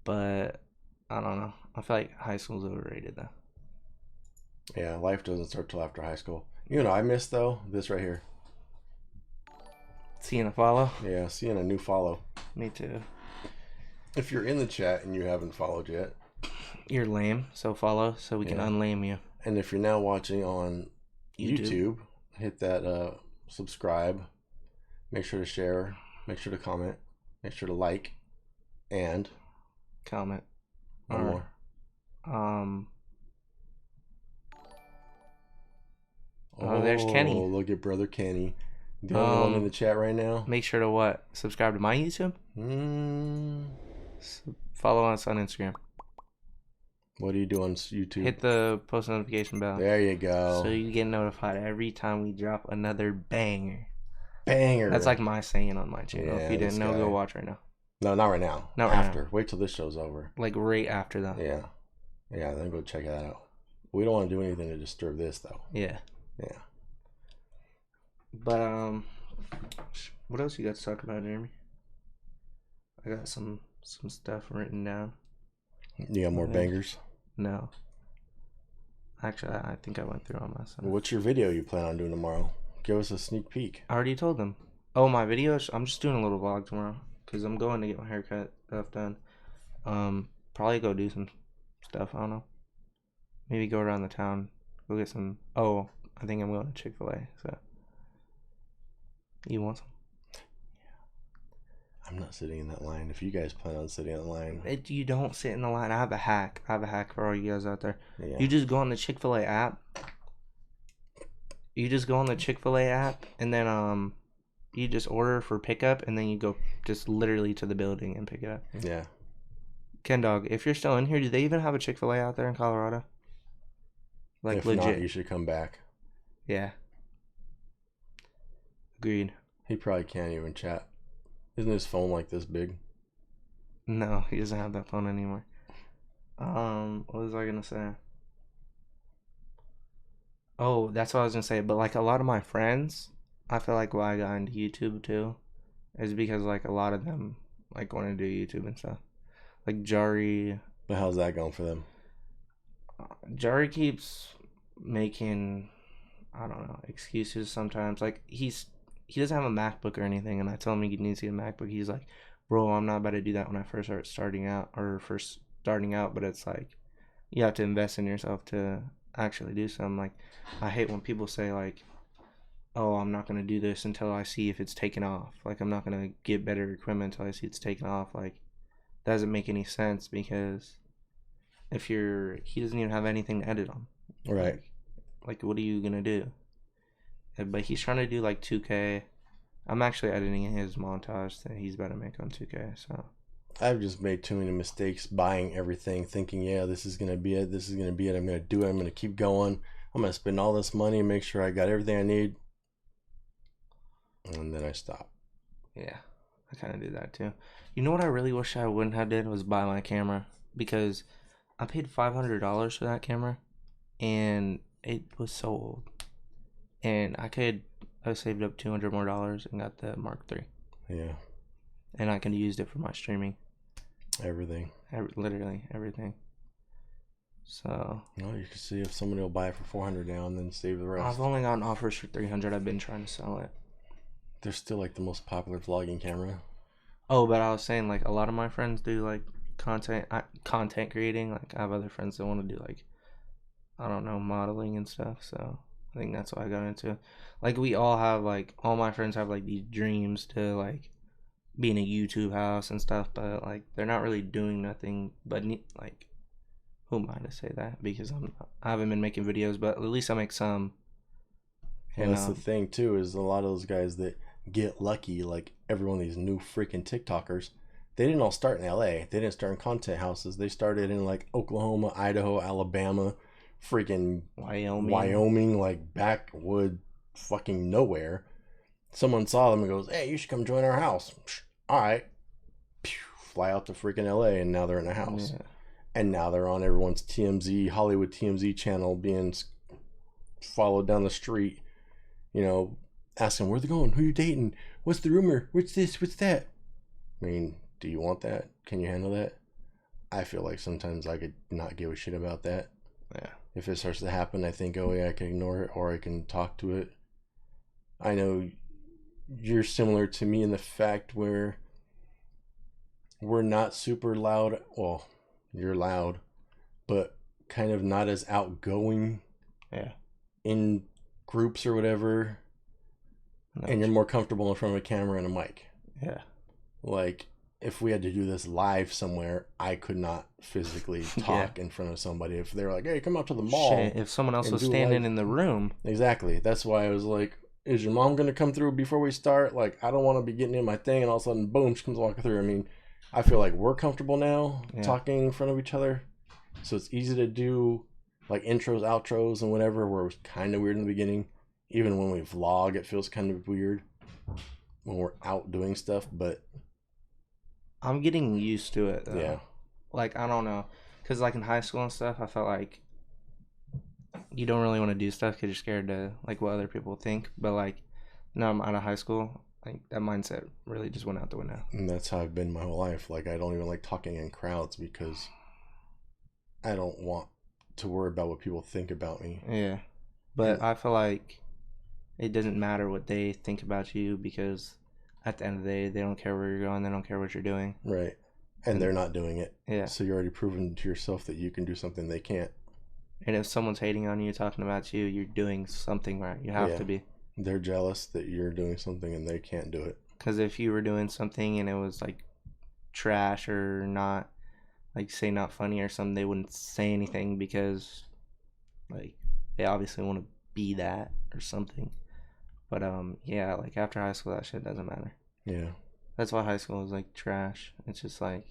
But I don't know. I feel like high school's overrated though. Yeah, life doesn't start till after high school. You know, I missed, though, this right here. Seeing a follow? Yeah, seeing a new follow. Me too. If you're in the chat and you haven't followed yet, You're lame, so follow so we can Yeah. unlame you. and if you're now watching on YouTube, hit that subscribe. Make sure to share. Make sure to comment. Make sure to like. And Comment. one Or, more. There's Kenny. Look at brother Kenny. The only one in the chat right now. Make sure to what? Subscribe to my YouTube? Follow us on Instagram. What do you do on YouTube? Hit the post notification bell. There you go. So you get notified every time we drop another banger. Banger. That's like my saying on my channel. Yeah, If you didn't this know, guy. go watch right now. No, not right now. Not right After. Wait till this show's over. Like right after that. Yeah. Yeah, then go check that out. We don't want to do anything to disturb this, though. Yeah. Yeah. But what else you got to talk about, Jeremy? I got some stuff written down. You got more Okay. bangers? No. Actually, I think I went through all my stuff. What's your video you plan on doing tomorrow? Give us a sneak peek. I already told them. Oh, my videos? I'm just doing a little vlog tomorrow because I'm going to get my haircut stuff done. Probably go do some stuff. I don't know. Maybe go around the town. Go get some. Oh, I think I'm going to Chick-fil-A. So, you want some? I'm not sitting in that line. If you guys plan on sitting in the line, You don't sit in the line. I have a hack. I have a hack for all you guys out there. yeah. You just go on the Chick-fil-A app. You just go on the Chick-fil-A app, and then you just order for pickup, and then you go just literally to the building and pick it up. Yeah. Ken Dog, if you're still in here, do they even have a Chick-fil-A out there in Colorado? Like, if legit. not, you should come back. Yeah. Agreed. He probably can't even chat. Isn't his phone like this big? No, he doesn't have that phone anymore. What was I gonna say? Oh, that's what I was gonna say. But like a lot of my friends, I feel like why I got into YouTube too, is because like a lot of them like want to do YouTube and stuff. Like Jari. But how's that going for them? Jari keeps making, I don't know, excuses sometimes. Like he doesn't have a MacBook or anything, and I tell him he needs to get a MacBook. He's like, bro, I'm not about to do that when I first starting out. But it's like you have to invest in yourself to actually do something. Like I hate when people say like, oh, I'm not gonna do this until I see if it's taken off. Like I'm not gonna get better equipment until I see it's taken off. Like that doesn't make any sense because he doesn't even have anything to edit on. Right. Like what are you gonna do? But he's trying to do like 2K. I'm actually editing his montage that he's about to make on 2K. So I've just made too many mistakes buying everything, thinking, yeah, this is gonna be it. This is gonna be it. I'm gonna do it. I'm gonna keep going. I'm gonna spend all this money, make sure I got everything I need, and then I stop. Yeah, I kind of do that too. You know what I really wish I wouldn't have did was buy my camera, because I paid $500 for that camera, and it was so old, and I saved up $200 more and got the Mark III. Yeah. And I could have used it for my streaming. Everything. Literally everything. So. Well, you can see if somebody will buy it for $400 now and then save the rest. I've only gotten offers for $300. I've been trying to sell it. They're still like the most popular vlogging camera. Oh, but I was saying like a lot of my friends do like content creating. Like I have other friends that want to do like, I don't know, modeling and stuff. So I think that's what I got into. Like we all have like, all my friends have like these dreams to like be in a YouTube house and stuff, but like they're not really doing nothing but like, who am I to say that? Because I haven't been making videos, but at least I make some. And that's the thing too, is a lot of those guys that get lucky, like every one of these new freaking TikTokers, they didn't all start in LA. They didn't start in content houses. They started in like Oklahoma, Idaho, Alabama, freaking Wyoming, like backwood fucking nowhere. Someone saw them and goes, hey, you should come join our house. All right. Fly out to freaking LA, and now they're in a house. Yeah. And now they're on everyone's Hollywood TMZ channel, being followed down the street, you know, asking, where they going? Who you dating? What's the rumor? What's this? What's that? I mean, do you want that? Can you handle that? I feel like sometimes I could not give a shit about that. Yeah. If it starts to happen, I think, oh yeah, I can ignore it, or I can talk to it. I know you're similar to me in the fact where we're not super loud. Well, you're loud, but kind of not as outgoing. Yeah. In groups or whatever. And you're more comfortable in front of a camera and a mic. Yeah. Like, if we had to do this live somewhere, I could not physically talk in front of somebody. If they were like, hey, come out to the mall. Shit, if someone else was standing in the room. Exactly. That's why I was like, is your mom going to come through before we start? Like, I don't want to be getting in my thing and all of a sudden, boom, she comes walking through. I mean, I feel like we're comfortable now talking in front of each other. So it's easy to do like intros, outros, and whatever, where it was kind of weird in the beginning. Even when we vlog, it feels kind of weird when we're out doing stuff, but I'm getting used to it, though. Yeah. Like, I don't know. Because, like, in high school and stuff, I felt like you don't really want to do stuff because you're scared to, like, what other people think. But, like, now I'm out of high school, like, that mindset really just went out the window. And that's how I've been my whole life. Like, I don't even like talking in crowds because I don't want to worry about what people think about me. Yeah. But I feel like it doesn't matter what they think about you, because at the end of the day, they don't care where you're going. They don't care what you're doing. Right. And they're not doing it. Yeah. So you're already proven to yourself that you can do something they can't. And if someone's hating on you, talking about you, you're doing something right. You have to be. They're jealous that you're doing something and they can't do it. Because if you were doing something and it was like trash or not, like say not funny or something, they wouldn't say anything because like they obviously want to be that or something. But yeah, like after high school, that shit doesn't matter. Yeah. That's why high school is like trash. It's just like,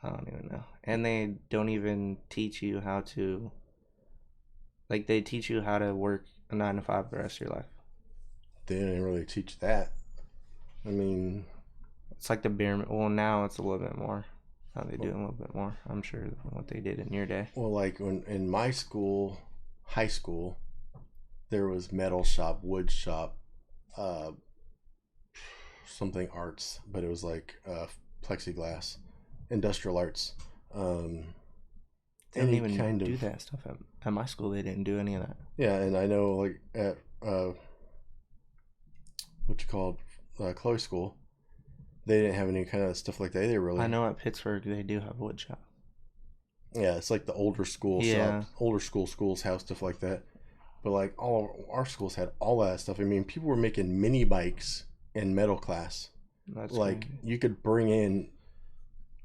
I don't even know. And they don't even teach you how to, like, they teach you how to work a 9 to 5 the rest of your life. They didn't really teach that. I mean, it's like the bare. Well, now it's a little bit more. Now they do a little bit more, I'm sure, than what they did in your day. Well, like when in my school, high school, there was metal shop, wood shop, something arts, but it was like plexiglass, industrial arts. They didn't even do that stuff at my school. They didn't do any of that. Yeah, and I know like at Chloe school, they didn't have any kind of stuff like that either. Really, I know at Pittsburgh they do have wood shop. Yeah, it's like the older school shop, older schools have stuff like that. But like all of our schools had all that stuff. I mean, people were making mini bikes in metal class. That's like crazy. You could bring in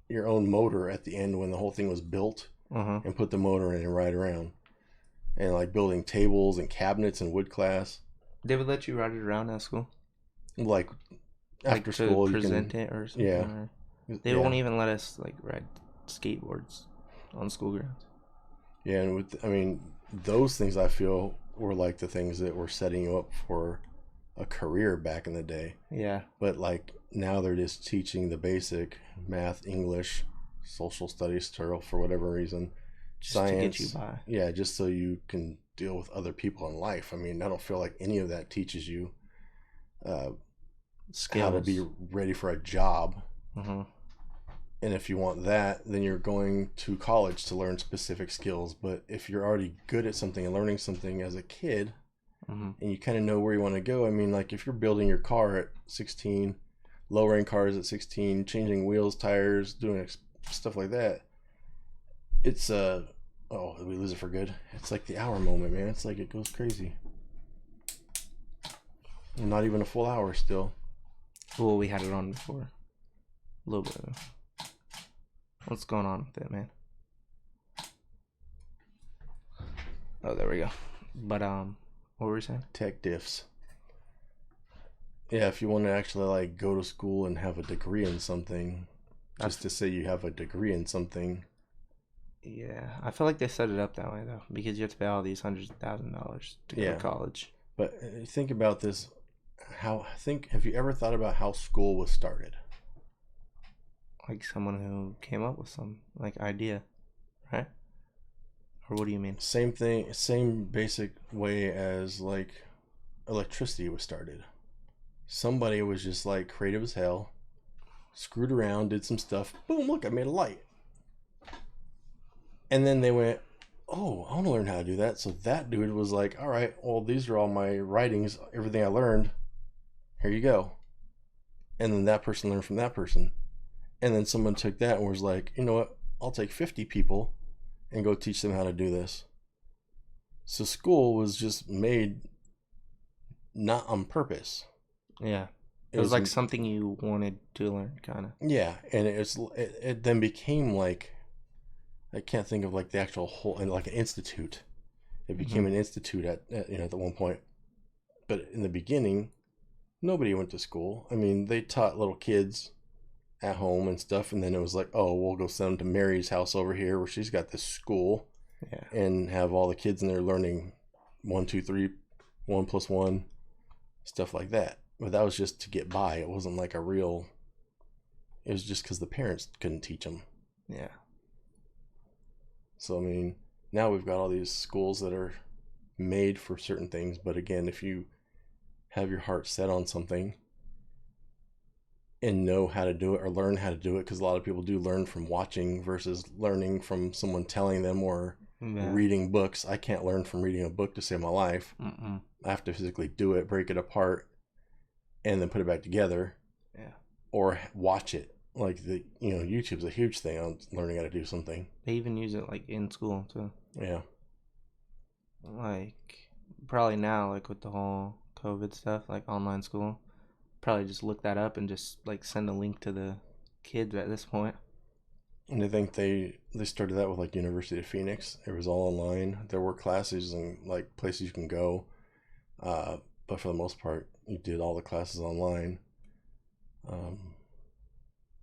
your own motor at the end when the whole thing was built, and put the motor in and ride around. And like building tables and cabinets in wood class. They would let you ride it around at school. Like after school, to present it or something. Yeah. Or they won't even let us like ride skateboards on school grounds. Yeah, and those things I feel were like the things that were setting you up for a career back in the day. Yeah. But like now they're just teaching the basic math, English, social studies, for whatever reason, just science. To get you by. Yeah, just so you can deal with other people in life. I mean, I don't feel like any of that teaches you skills. How to be ready for a job. And if you want that, then you're going to college to learn specific skills. But if you're already good at something and learning something as a kid, and you kind of know where you want to go, I mean, like if you're building your car at 16, lowering cars at 16, changing wheels, tires, doing stuff like that, it's oh, did we lose it for good? It's like the hour moment, man. It's like it goes crazy. And not even a full hour still. Well, we had it on before. A little bit. What's going on with it, man? Oh, there we go. But what were we saying? Tech diffs. Yeah, if you want to actually like go to school and have a degree in something, just to say you have a degree in something. Yeah, I feel like they set it up that way though, because you have to pay all these hundreds of $1,000s to go to college. But think about this. Have you ever thought about how school was started? Like someone who came up with some like idea, right? Or what do you mean? Same thing, same basic way as like electricity was started. Somebody was just like creative as hell, screwed around, did some stuff, boom, look, I made a light. And then they went, oh, I want to learn how to do that. So that dude was like, all right, well, these are all my writings, everything I learned. Here you go. And then that person learned from that person. And then someone took that and was like, you know what? I'll take 50 people and go teach them how to do this. So school was just made not on purpose. Yeah. It was like something you wanted to learn, kind of. Yeah, and it then became like, I can't think of like the actual whole, like an institute. It became an institute at one point. But in the beginning, nobody went to school. I mean, they taught little kids at home and stuff, and then it was like, oh, we'll go send them to Mary's house over here where she's got this school, and have all the kids in there learning 1, 2, 3, 1 + 1, stuff like that. But that was just to get by. It wasn't like a real. It was just because the parents couldn't teach them. Yeah. So I mean, now we've got all these schools that are made for certain things. But again, if you have your heart set on something and know how to do it or learn how to do it, because a lot of people do learn from watching versus learning from someone telling them or reading books. I can't learn from reading a book to save my life. I have to physically do it, break it apart, and then put it back together. Yeah. Or watch it. Like YouTube's a huge thing on learning how to do something. They even use it like in school too. Yeah. Like probably now, like with the whole COVID stuff, like online school, probably just look that up and just like send a link to the kids at this point. And I think they started that with like University of Phoenix. It was all online. There were classes and like places you can go, but for the most part, you did all the classes online.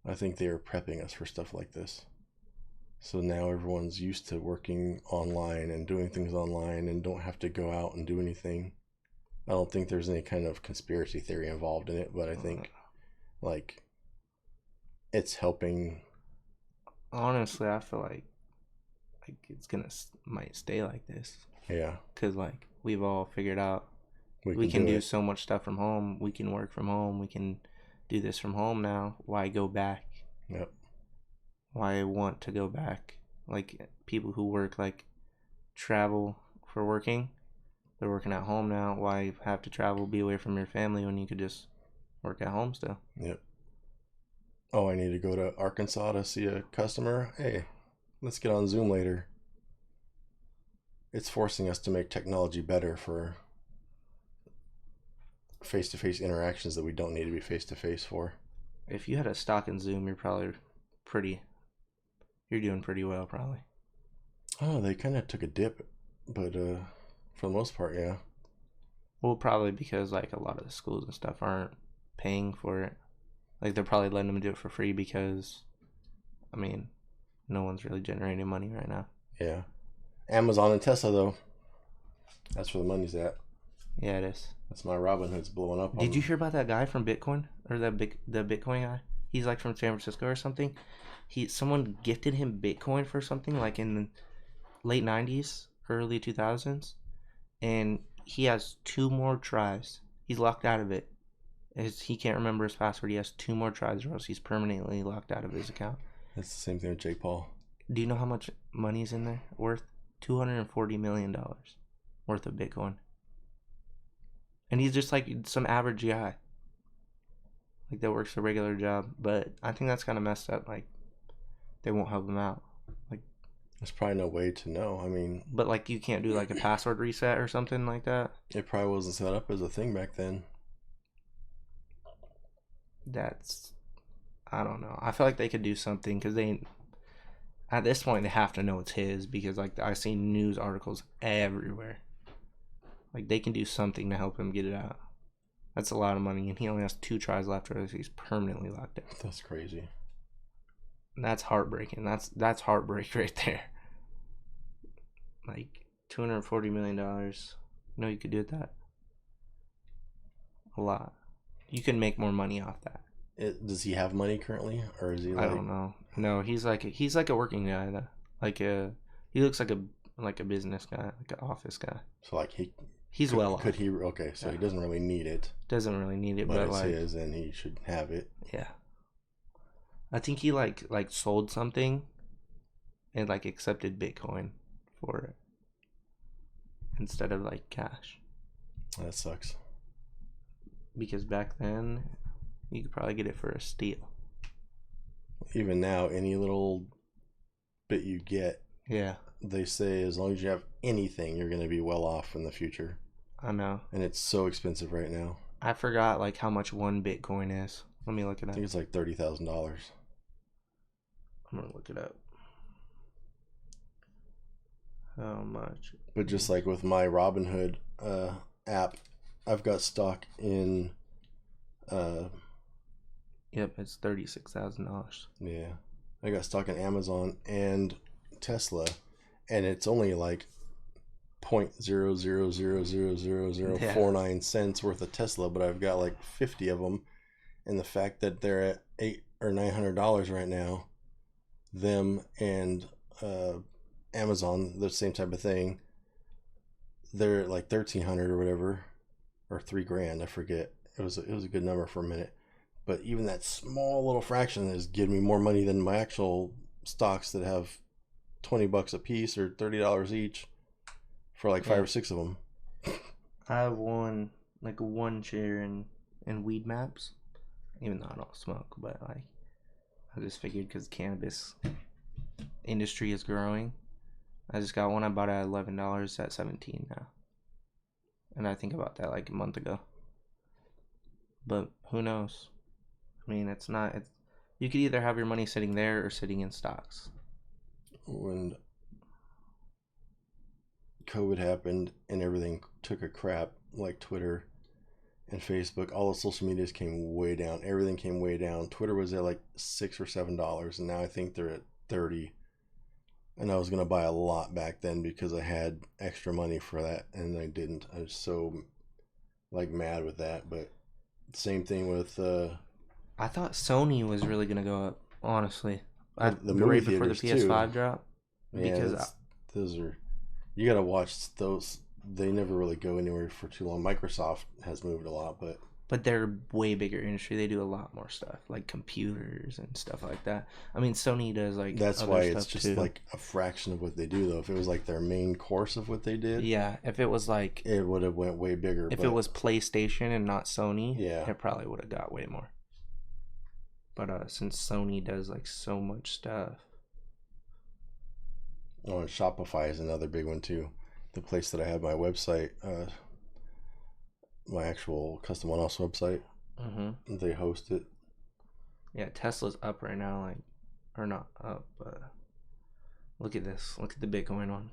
I think they are prepping us for stuff like this. So now everyone's used to working online and doing things online and don't have to go out and do anything. I don't think there's any kind of conspiracy theory involved in it, but I think like it's helping. Honestly, I feel like it's might stay like this. Yeah. Cause like we've all figured out We can do it. so much stuff from home. We can work from home. We can do this from home now. Why go back? Yep. Why want to go back? Like people who work like travel for working, they're working at home now. Why have to travel, be away from your family when you could just work at home still? Yep. Oh, I need to go to Arkansas to see a customer. Hey, let's get on Zoom later. It's forcing us to make technology better for face-to-face interactions that we don't need to be face-to-face for. If you had a stock in Zoom, you're doing pretty well probably. Oh, they kind of took a dip, but for the most part, yeah. Well, probably because like a lot of the schools and stuff aren't paying for it. Like they're probably letting them do it for free because, I mean, no one's really generating money right now. Yeah. Amazon and Tesla, though. That's where the money's at. Yeah, it is. That's my Robinhood's blowing up. Did you hear about that guy from Bitcoin? Or the Bitcoin guy? He's like from San Francisco or something. Someone gifted him Bitcoin for something like in the late 90s, early 2000s. And he has 2 more tries. He's locked out of it. He can't remember his password. He has 2 more tries or else he's permanently locked out of his account. That's the same thing with Jake Paul. Do you know how much money's in there? Worth $240 million worth of Bitcoin. And he's just like some average guy. Like that works a regular job. But I think that's kind of messed up. Like they won't help him out. Like there's probably no way to know. I mean, but like you can't do like a password reset or something like that. It probably wasn't set up as a thing back then. I don't know. I feel like they could do something because at this point they have to know it's his because like I see news articles everywhere. Like they can do something to help him get it out. That's a lot of money, and he only has 2 tries left, or he's permanently locked out. That's crazy. That's heartbreaking. That's heartbreak right there. Like $240 million. You know you could do with that. A lot. You can make more money off that. Does he have money currently, or is he? I don't know. No, he's like a working guy. He looks like a business guy, like an office guy. So like he's well off. Could he? Okay, so he doesn't really need it. Doesn't really need it, but it's like his, and he should have it. Yeah. I think he like sold something, and like accepted Bitcoin for it instead of like cash. That sucks. Because back then, you could probably get it for a steal. Even now, any little bit you get, yeah, they say as long as you have anything, you're going to be well off in the future. I know. And it's so expensive right now. I forgot like how much 1 Bitcoin is. Let me look it up. I think it's like $30,000. I'm gonna look it up. How much? But just like with my Robinhood app, I've got stock in. Yep, it's $36,000. Yeah, I got stock in Amazon and Tesla, and it's only like 0.0000049 cents worth of Tesla, but I've got like 50 of them, and the fact that they're at $800 or $900 right now, them and Amazon, the same type of thing, they're like 1,300 or whatever, or $3,000, I forget. It was a good number for a minute, but even that small little fraction is giving me more money than my actual stocks that have $20 a piece or $30 each for like 5 or 6 of them. I have one share in Weed Maps, even though I don't smoke, but like I just figured because cannabis industry is growing. I just got one. I bought it at $11. It's at $17 now, and I think about that like a month ago. But who knows? I mean, it's You could either have your money sitting there or sitting in stocks. When COVID happened and everything took a crap, like Twitter and Facebook, all the social medias came way down. Everything came way down. Twitter was at like $6 or $7, and now I think they're at 30. And I was gonna buy a lot back then because I had extra money for that, and I didn't. I was so like mad with that. But same thing with I thought Sony was really gonna go up. Honestly, the movie right before the theaters, PS5 too. drop. Yeah, those are, you gotta watch those. They never really go anywhere for too long. Microsoft has moved a lot, but they're way bigger industry. They do a lot more stuff, like computers and stuff like that. I mean, Sony does like that's other why stuff it's just too. like a fraction of what they do, though. If it was like their main course of what they did, Yeah, if it was like it would have went way bigger. If it was PlayStation and not Sony, yeah, it probably would have got way more. But since Sony does like so much stuff. Oh, and Shopify is another big one too. The place that I have my website, my actual custom one-offs website, they host it. Yeah, Tesla's up right now, like, or not up, but look at this. Look at the Bitcoin one.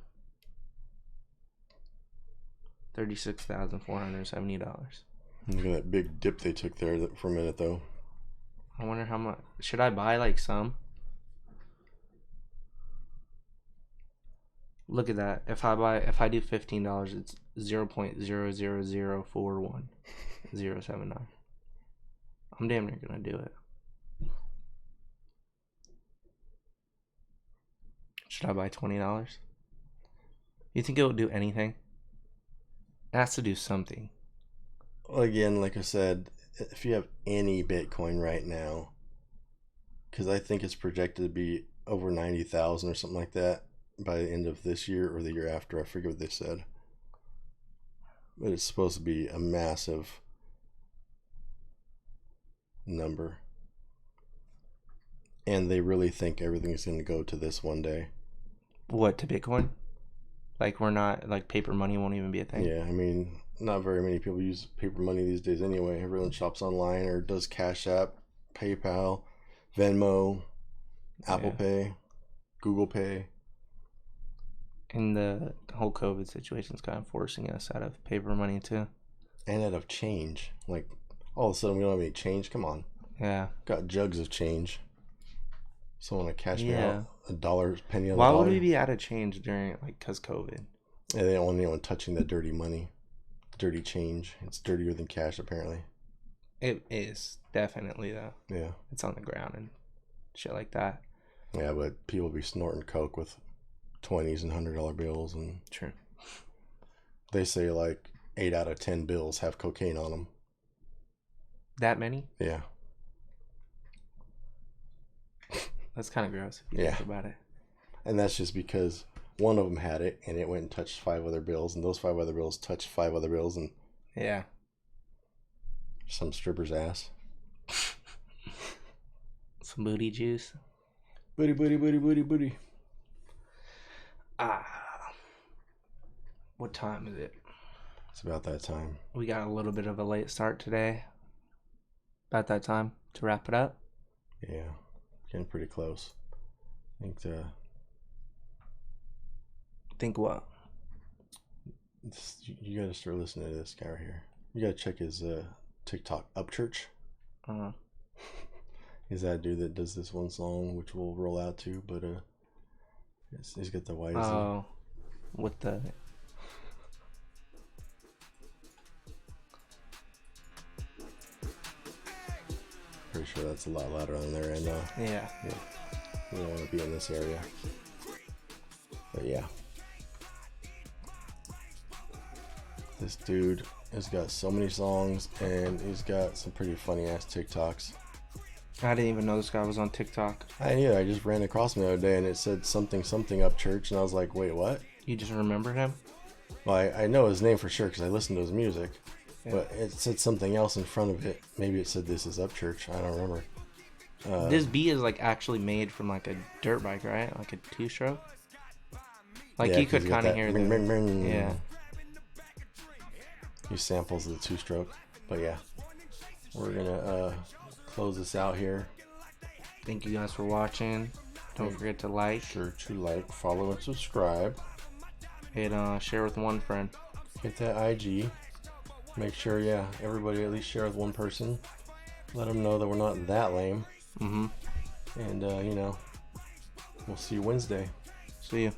$36,470. Look at that big dip they took there for a minute, though. I wonder how much. Should I buy like some? Look at that. If I do $15, it's 0.00041079. I'm damn near gonna do it. Should I buy $20? You think it will do anything? It has to do something. Well, again, like I said, if you have any Bitcoin right now, because I think it's projected to be over 90,000 or something like that by the end of this year or the year after. I forget what they said. But it's supposed to be a massive number. And they really think everything's going to go to this one day. What, to Bitcoin? Like we're not, like paper money won't even be a thing? Yeah, I mean, not very many people use paper money these days anyway. Everyone shops online or does Cash App, PayPal, Venmo, Apple Pay, Google Pay. And the whole COVID situation is kind of forcing us out of paper money too. And out of change. Like, all of a sudden we don't have any change. Come on. Yeah. Got jugs of change. Someone to cash me out a dollar, penny on the Why dollar. would we be out of change during, like, because COVID? Yeah, they don't want anyone touching that dirty money. Dirty change. It's dirtier than cash, apparently. It is. Definitely, though. Yeah. It's on the ground and shit like that. Yeah, but people be snorting coke with 20s and $100 bills. And true. They say, like, 8 out of 10 bills have cocaine on them. That many? Yeah. That's kind of gross if you think about it. And that's just because one of them had it and it went and touched 5 other bills, and those 5 other bills touched 5 other bills, and some stripper's ass. Some booty juice. Booty, booty, booty, booty, booty. What time is it? It's about that time. We got a little bit of a late start today. About that time to wrap it up. Yeah. Getting pretty close. I think what? You gotta start listening to this guy right here. You gotta check his TikTok, Upchurch. He's that dude that does this one song, which we'll roll out to, but he's got the white. Oh, with the. Pretty sure that's a lot louder on their end now. Yeah. We don't want to be in this area. But yeah. This dude has got so many songs, and he's got some pretty funny ass TikToks. I didn't even know this guy was on TikTok. I just ran across him the other day, and it said something Upchurch, and I was like, wait, what? You just remember him? Well, I know his name for sure because I listened to his music. But it said something else in front of it. Maybe it said "This is Upchurch." I don't remember. This beat is like actually made from like a dirt bike, right? Like a 2-stroke. Like you could kind of hear the yeah. He samples the 2-stroke, but yeah, we're gonna close this out here. Thank you guys for watching. Don't forget to like. Sure to like, follow, and subscribe. And share with one friend. Hit that IG. Make sure, everybody at least share with one person. Let them know that we're not that lame. Mm-hmm. And, we'll see you Wednesday. See you.